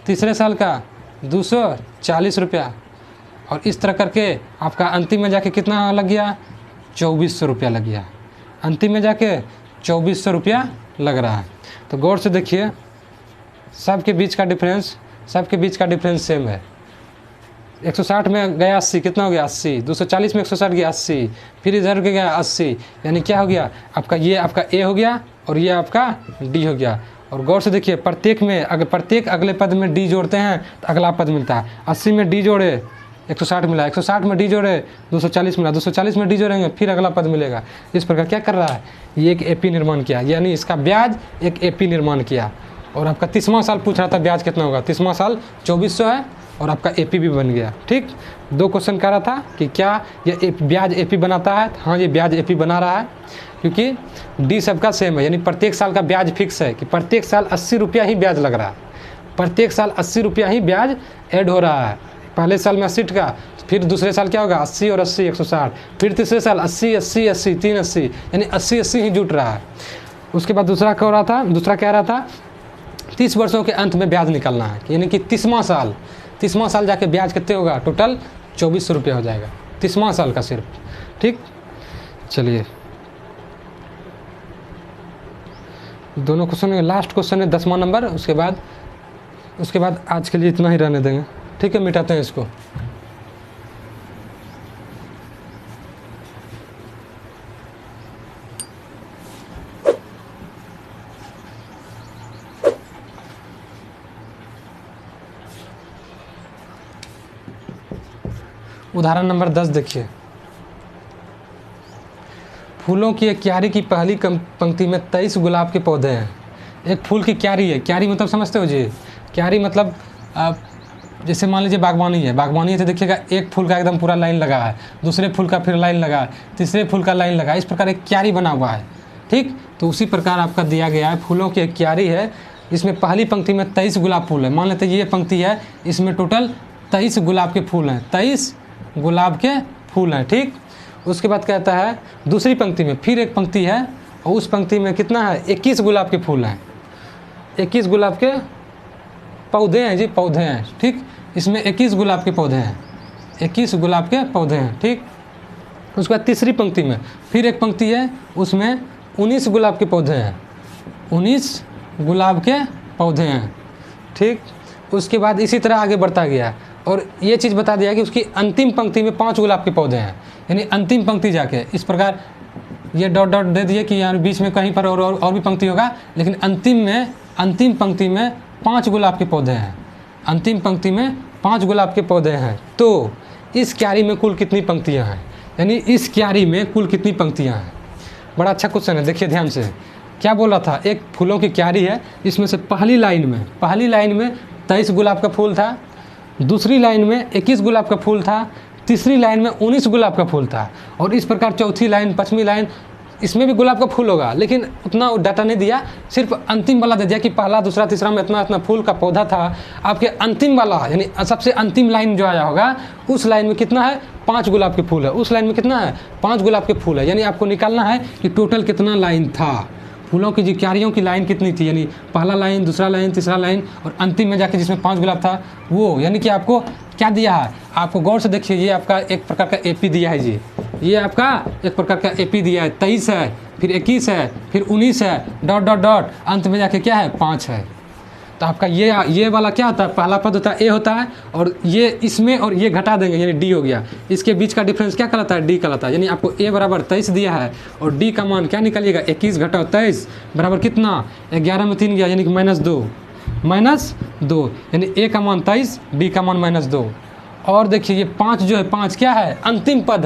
तीसरे साल का 240 रुपया, और इस तरह करके आपका अंतिम में जाके कितना लग गया 2400 रुपया लग गया, अंतिम में जाके 2400 रुपया लग रहा है। तो गौर से देखिए सबके बीच का डिफरेंस सेम है। 160 में गया 80, कितना हो गया 80, 240 में 160 गया 80, फिर इधर के गया 80, यानी क्या हो गया आपका, ये आपका ए हो गया और ये आपका डी हो गया। और गौर से देखिए प्रत्येक अगले पद में डी जोड़ते हैं तो अगला पद मिलता है। 80 में डी जोड़े 160 मिला, 160 में डी जोड़े 240 मिला, 240 में डी जोड़ेंगे फिर अगला पद मिलेगा। इस प्रकार क्या कर रहा है, ये एक एपी निर्माण किया, यानी इसका ब्याज एक एपी निर्माण किया। और आपका 30वां साल पूछ रहा था ब्याज कितना होगा, 30वां साल 2400 है और आपका एपी भी बन गया। ठीक, 2 क्वेश्चन कह रहा था कि क्या ये ब्याज एपी बनाता है, हाँ ये ब्याज एपी बना रहा है, क्योंकि डी सबका सेम है, यानी प्रत्येक साल का ब्याज फिक्स है कि प्रत्येक साल 80 रुपया ही ब्याज लग रहा है, प्रत्येक साल 80 रुपया ही ब्याज ऐड हो रहा है। पहले साल में 80 का, फिर दूसरे साल क्या होगा 80 और 80 160, फिर तीसरे साल 80 80 80 3 80, यानी 80 80 ही जुट रहा है। उसके बाद दूसरा कह रहा था 30 वर्षों के अंत में ब्याज निकालना है, यानी कि 30वां साल जाके ब्याज कितने होगा, टोटल 2400 रुपया हो जाएगा 30वां साल का सिर्फ। ठीक, चलिए दोनों क्वेश्चन में लास्ट क्वेश्चन है 10वां नंबर, उसके बाद आज के लिए इतना ही रहने देंगे। ठीक है, मिटाते हैं इसको। उदाहरण नंबर 10 देखिए। फूलों की एक क्यारी की पहली पंक्ति में 23 गुलाब के पौधे हैं। एक फूल की क्यारी है, क्यारी मतलब समझते हो जी, क्यारी मतलब जैसे मान लीजिए बागवानी है तो देखिएगा एक फूल का एकदम पूरा लाइन लगा है, दूसरे फूल का फिर लाइन लगा है, तीसरे फूल का लाइन लगा है, इस प्रकार एक क्यारी बना हुआ है। ठीक, तो उसी प्रकार आपका दिया गया है, फूलों की एक क्यारी है, इसमें पहली पंक्ति में 23 गुलाब फूल है। मान लेते हैं ये पंक्ति है, इसमें टोटल 23 गुलाब के फूल हैं, 23 गुलाब के फूल हैं। ठीक, उसके बाद कहता है दूसरी पंक्ति में फिर एक पंक्ति है और उस पंक्ति में कितना है, 21 गुलाब के फूल हैं, 21 गुलाब के पौधे हैं जी, पौधे हैं। ठीक, इसमें 21 गुलाब के पौधे हैं, 21 गुलाब के पौधे हैं। ठीक, उसके बाद तीसरी पंक्ति में फिर एक पंक्ति है, उसमें 19 गुलाब के पौधे हैं, 19 गुलाब के पौधे हैं। ठीक, उसके बाद इसी तरह आगे बढ़ता गया और ये चीज़ बता दिया कि उसकी अंतिम पंक्ति में 5 गुलाब के पौधे हैं, यानी अंतिम पंक्ति जाके इस प्रकार ये डॉट डॉट दे दिए कि यार बीच में कहीं पर और भी पंक्ति होगा, लेकिन अंतिम पंक्ति में 5 गुलाब के पौधे हैं, अंतिम पंक्ति में 5 गुलाब के पौधे हैं। तो इस क्यारी में कुल कितनी पंक्तियां हैं, यानी इस क्यारी में कुल कितनी पंक्तियां हैं। बड़ा अच्छा क्वेश्चन है, देखिए ध्यान से। क्या बोला था, एक फूलों की क्यारी है, इसमें से पहली लाइन में 23 गुलाब का फूल था, दूसरी लाइन में 21 गुलाब का फूल था, तीसरी लाइन में 19 गुलाब का फूल था, और इस प्रकार चौथी लाइन, पाँचवीं लाइन, इसमें भी गुलाब का फूल होगा, लेकिन उतना डाटा नहीं दिया, सिर्फ अंतिम वाला दे दिया कि पहला दूसरा तीसरा में इतना फूल का पौधा था। आपके अंतिम वाला यानी सबसे अंतिम लाइन जो आया होगा उस लाइन में कितना है, 5 गुलाब के फूल है, उस लाइन में कितना है, 5 गुलाब के फूल है। यानी आपको निकालना है कि टोटल कितना लाइन था, फूलों की जो क्यारियों की लाइन कितनी थी, यानी पहला लाइन, दूसरा लाइन, तीसरा लाइन और अंतिम में जाके जिसमें 5 गुलाब था वो। यानी कि आपको क्या दिया है, आपको गौर से देखिए, ये आपका एक प्रकार का एपी दिया है जी, ये आपका एक प्रकार का एपी दिया है, 23 है, फिर 21 है, फिर 19 है, डॉट डॉट डॉट, अंत में जाके क्या है, 5 है। तो आपका ये वाला क्या होता है, पहला पद होता है ए होता है, और ये इसमें और ये घटा देंगे यानी डी हो गया, इसके बीच का डिफरेंस क्या कहलाता है, डी कहलाता है। यानी आपको ए बराबर 23 दिया है और डी का मान क्या निकालिएगा, 21 घटाओ 23 बराबर कितना, 11 में 3 गया यानी कि -2, यानी ए का मान 23, डी का मान -2। और देखिए ये 5 जो है, 5 क्या है, अंतिम पद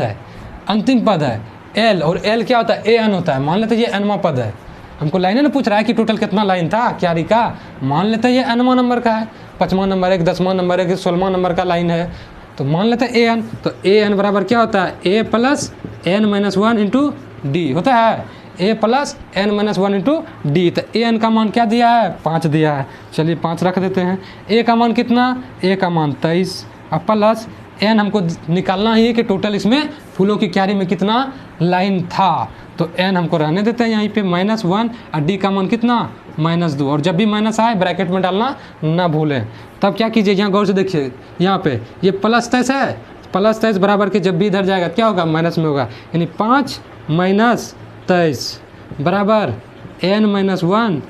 है, एल, और एल क्या होता है, ए एन होता है। मान लेते ये एनवा पद है, हमको लाइने ना पूछ रहा है कि टोटल कितना लाइन था क्यारी का, मान लेते हैं ये एनवा नंबर का है, 5वां नंबर है, 10वां नंबर है, 16वां नंबर का लाइन है, तो मान लेते हैं ए एन। तो ए एन बराबर क्या होता है, a plus n minus 1 into D होता है, a plus n minus 1 into D. तो ए एन का मान क्या दिया है, 5 दिया है, चलिए 5 रख देते हैं। ए का मान कितना, ए का मान 23 और प्लस एन हमको निकालना ही है कि टोटल इसमें फूलों की क्यारी में कितना लाइन था, तो एन हमको रहने देते हैं यहीं पे -1 और डी का मान कितना, -2। और जब भी माइनस आए ब्रैकेट में डालना ना भूलें। तब क्या कीजिए, यहाँ गौर से देखिए, यहाँ पे ये +23 है, +23 बराबर के जब भी इधर जाएगा क्या होगा, माइनस में होगा, यानी 5 - 23 बराबर n-1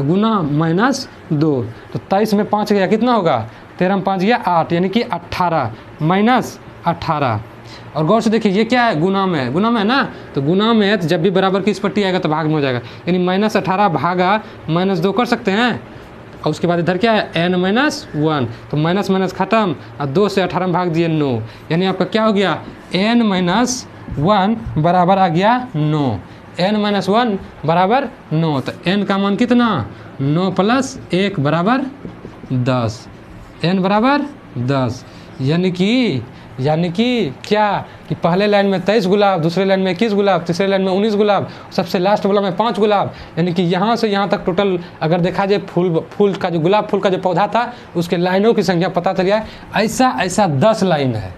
गुना -2। तो 23 में 5 गया, कितना होगा, 13 में 5 गया 8, यानी कि 18 -18। और गौर से देखिए ये क्या है, गुना में है ना, तो गुना में है तो जब भी बराबर की इस पट्टी आएगा तो भाग में हो जाएगा, यानी -18 भागा -2 कर सकते हैं। और उसके बाद इधर क्या है, n-1, तो माइनस खत्म और 2 से 18 में भाग दिए 9, यानी आपका क्या हो गया, n-1 बराबर आ गया 9, n-1 बराबर 9। तो n का मान कितना, 9 + 1 बराबर 10, n बराबर 10। यानी कि क्या कि पहले लाइन में 23 गुलाब, दूसरे लाइन में 21 गुलाब, तीसरे लाइन में 19 गुलाब, सबसे लास्ट वाला में 5 गुलाब, यानी कि यहाँ से यहाँ तक टोटल अगर देखा जाए फूल का जो गुलाब फूल का जो पौधा था उसके लाइनों की संख्या पता चल जाए, ऐसा 10 लाइन है,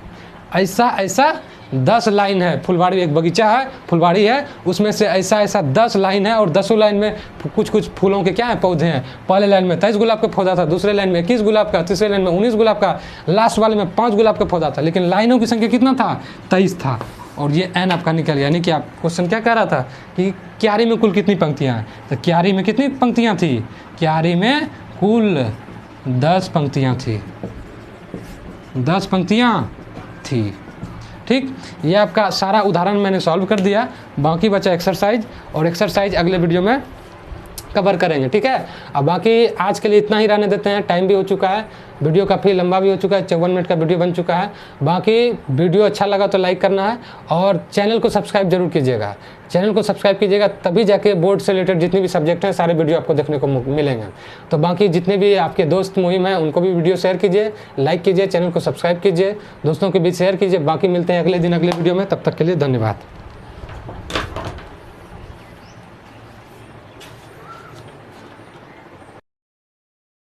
ऐसा 10 लाइन है। फुलवाड़ी एक बगीचा है, फुलवाड़ी है, उसमें से ऐसा 10 लाइन है और 10 लाइन में कुछ फूलों के क्या है, पौधे हैं। पहले लाइन में 23 गुलाब का पौधा था, दूसरे लाइन में 21 गुलाब का, तीसरे लाइन में 19 गुलाब का, लास्ट वाले में 5 गुलाब का पौधा था, लेकिन लाइनों की संख्या कितना था, 23 था। और ये एन आपका निकल गया। यानी कि आप क्वेश्चन क्या कह रहा था कि क्यारी में कुल कितनी पंक्तियाँ हैं, तो क्यारी में कितनी पंक्तियाँ थी, क्यारी में कुल 10 पंक्तियाँ थी, 10 पंक्तियाँ थी। ठीक, ये आपका सारा उदाहरण मैंने सॉल्व कर दिया, बाकी बचा एक्सरसाइज, और एक्सरसाइज अगले वीडियो में कवर करेंगे, ठीक है। अब बाकी आज के लिए इतना ही रहने देते हैं, टाइम भी हो चुका है, वीडियो काफ़ी लंबा भी हो चुका है, 54 मिनट का वीडियो बन चुका है। बाकी वीडियो अच्छा लगा तो लाइक करना है और चैनल को सब्सक्राइब जरूर कीजिएगा। चैनल को सब्सक्राइब कीजिएगा, तभी जाके बोर्ड से रिलेटेड जितने भी सब्जेक्ट हैं सारे वीडियो आपको देखने को मिलेंगे। तो बाकी जितने भी आपके दोस्त मुहिम हैं उनको भी वीडियो शेयर कीजिए, लाइक कीजिए, चैनल को सब्सक्राइब कीजिए, दोस्तों के बीच शेयर कीजिए। बाकी मिलते हैं अगले दिन अगले वीडियो में, तब तक के लिए धन्यवाद।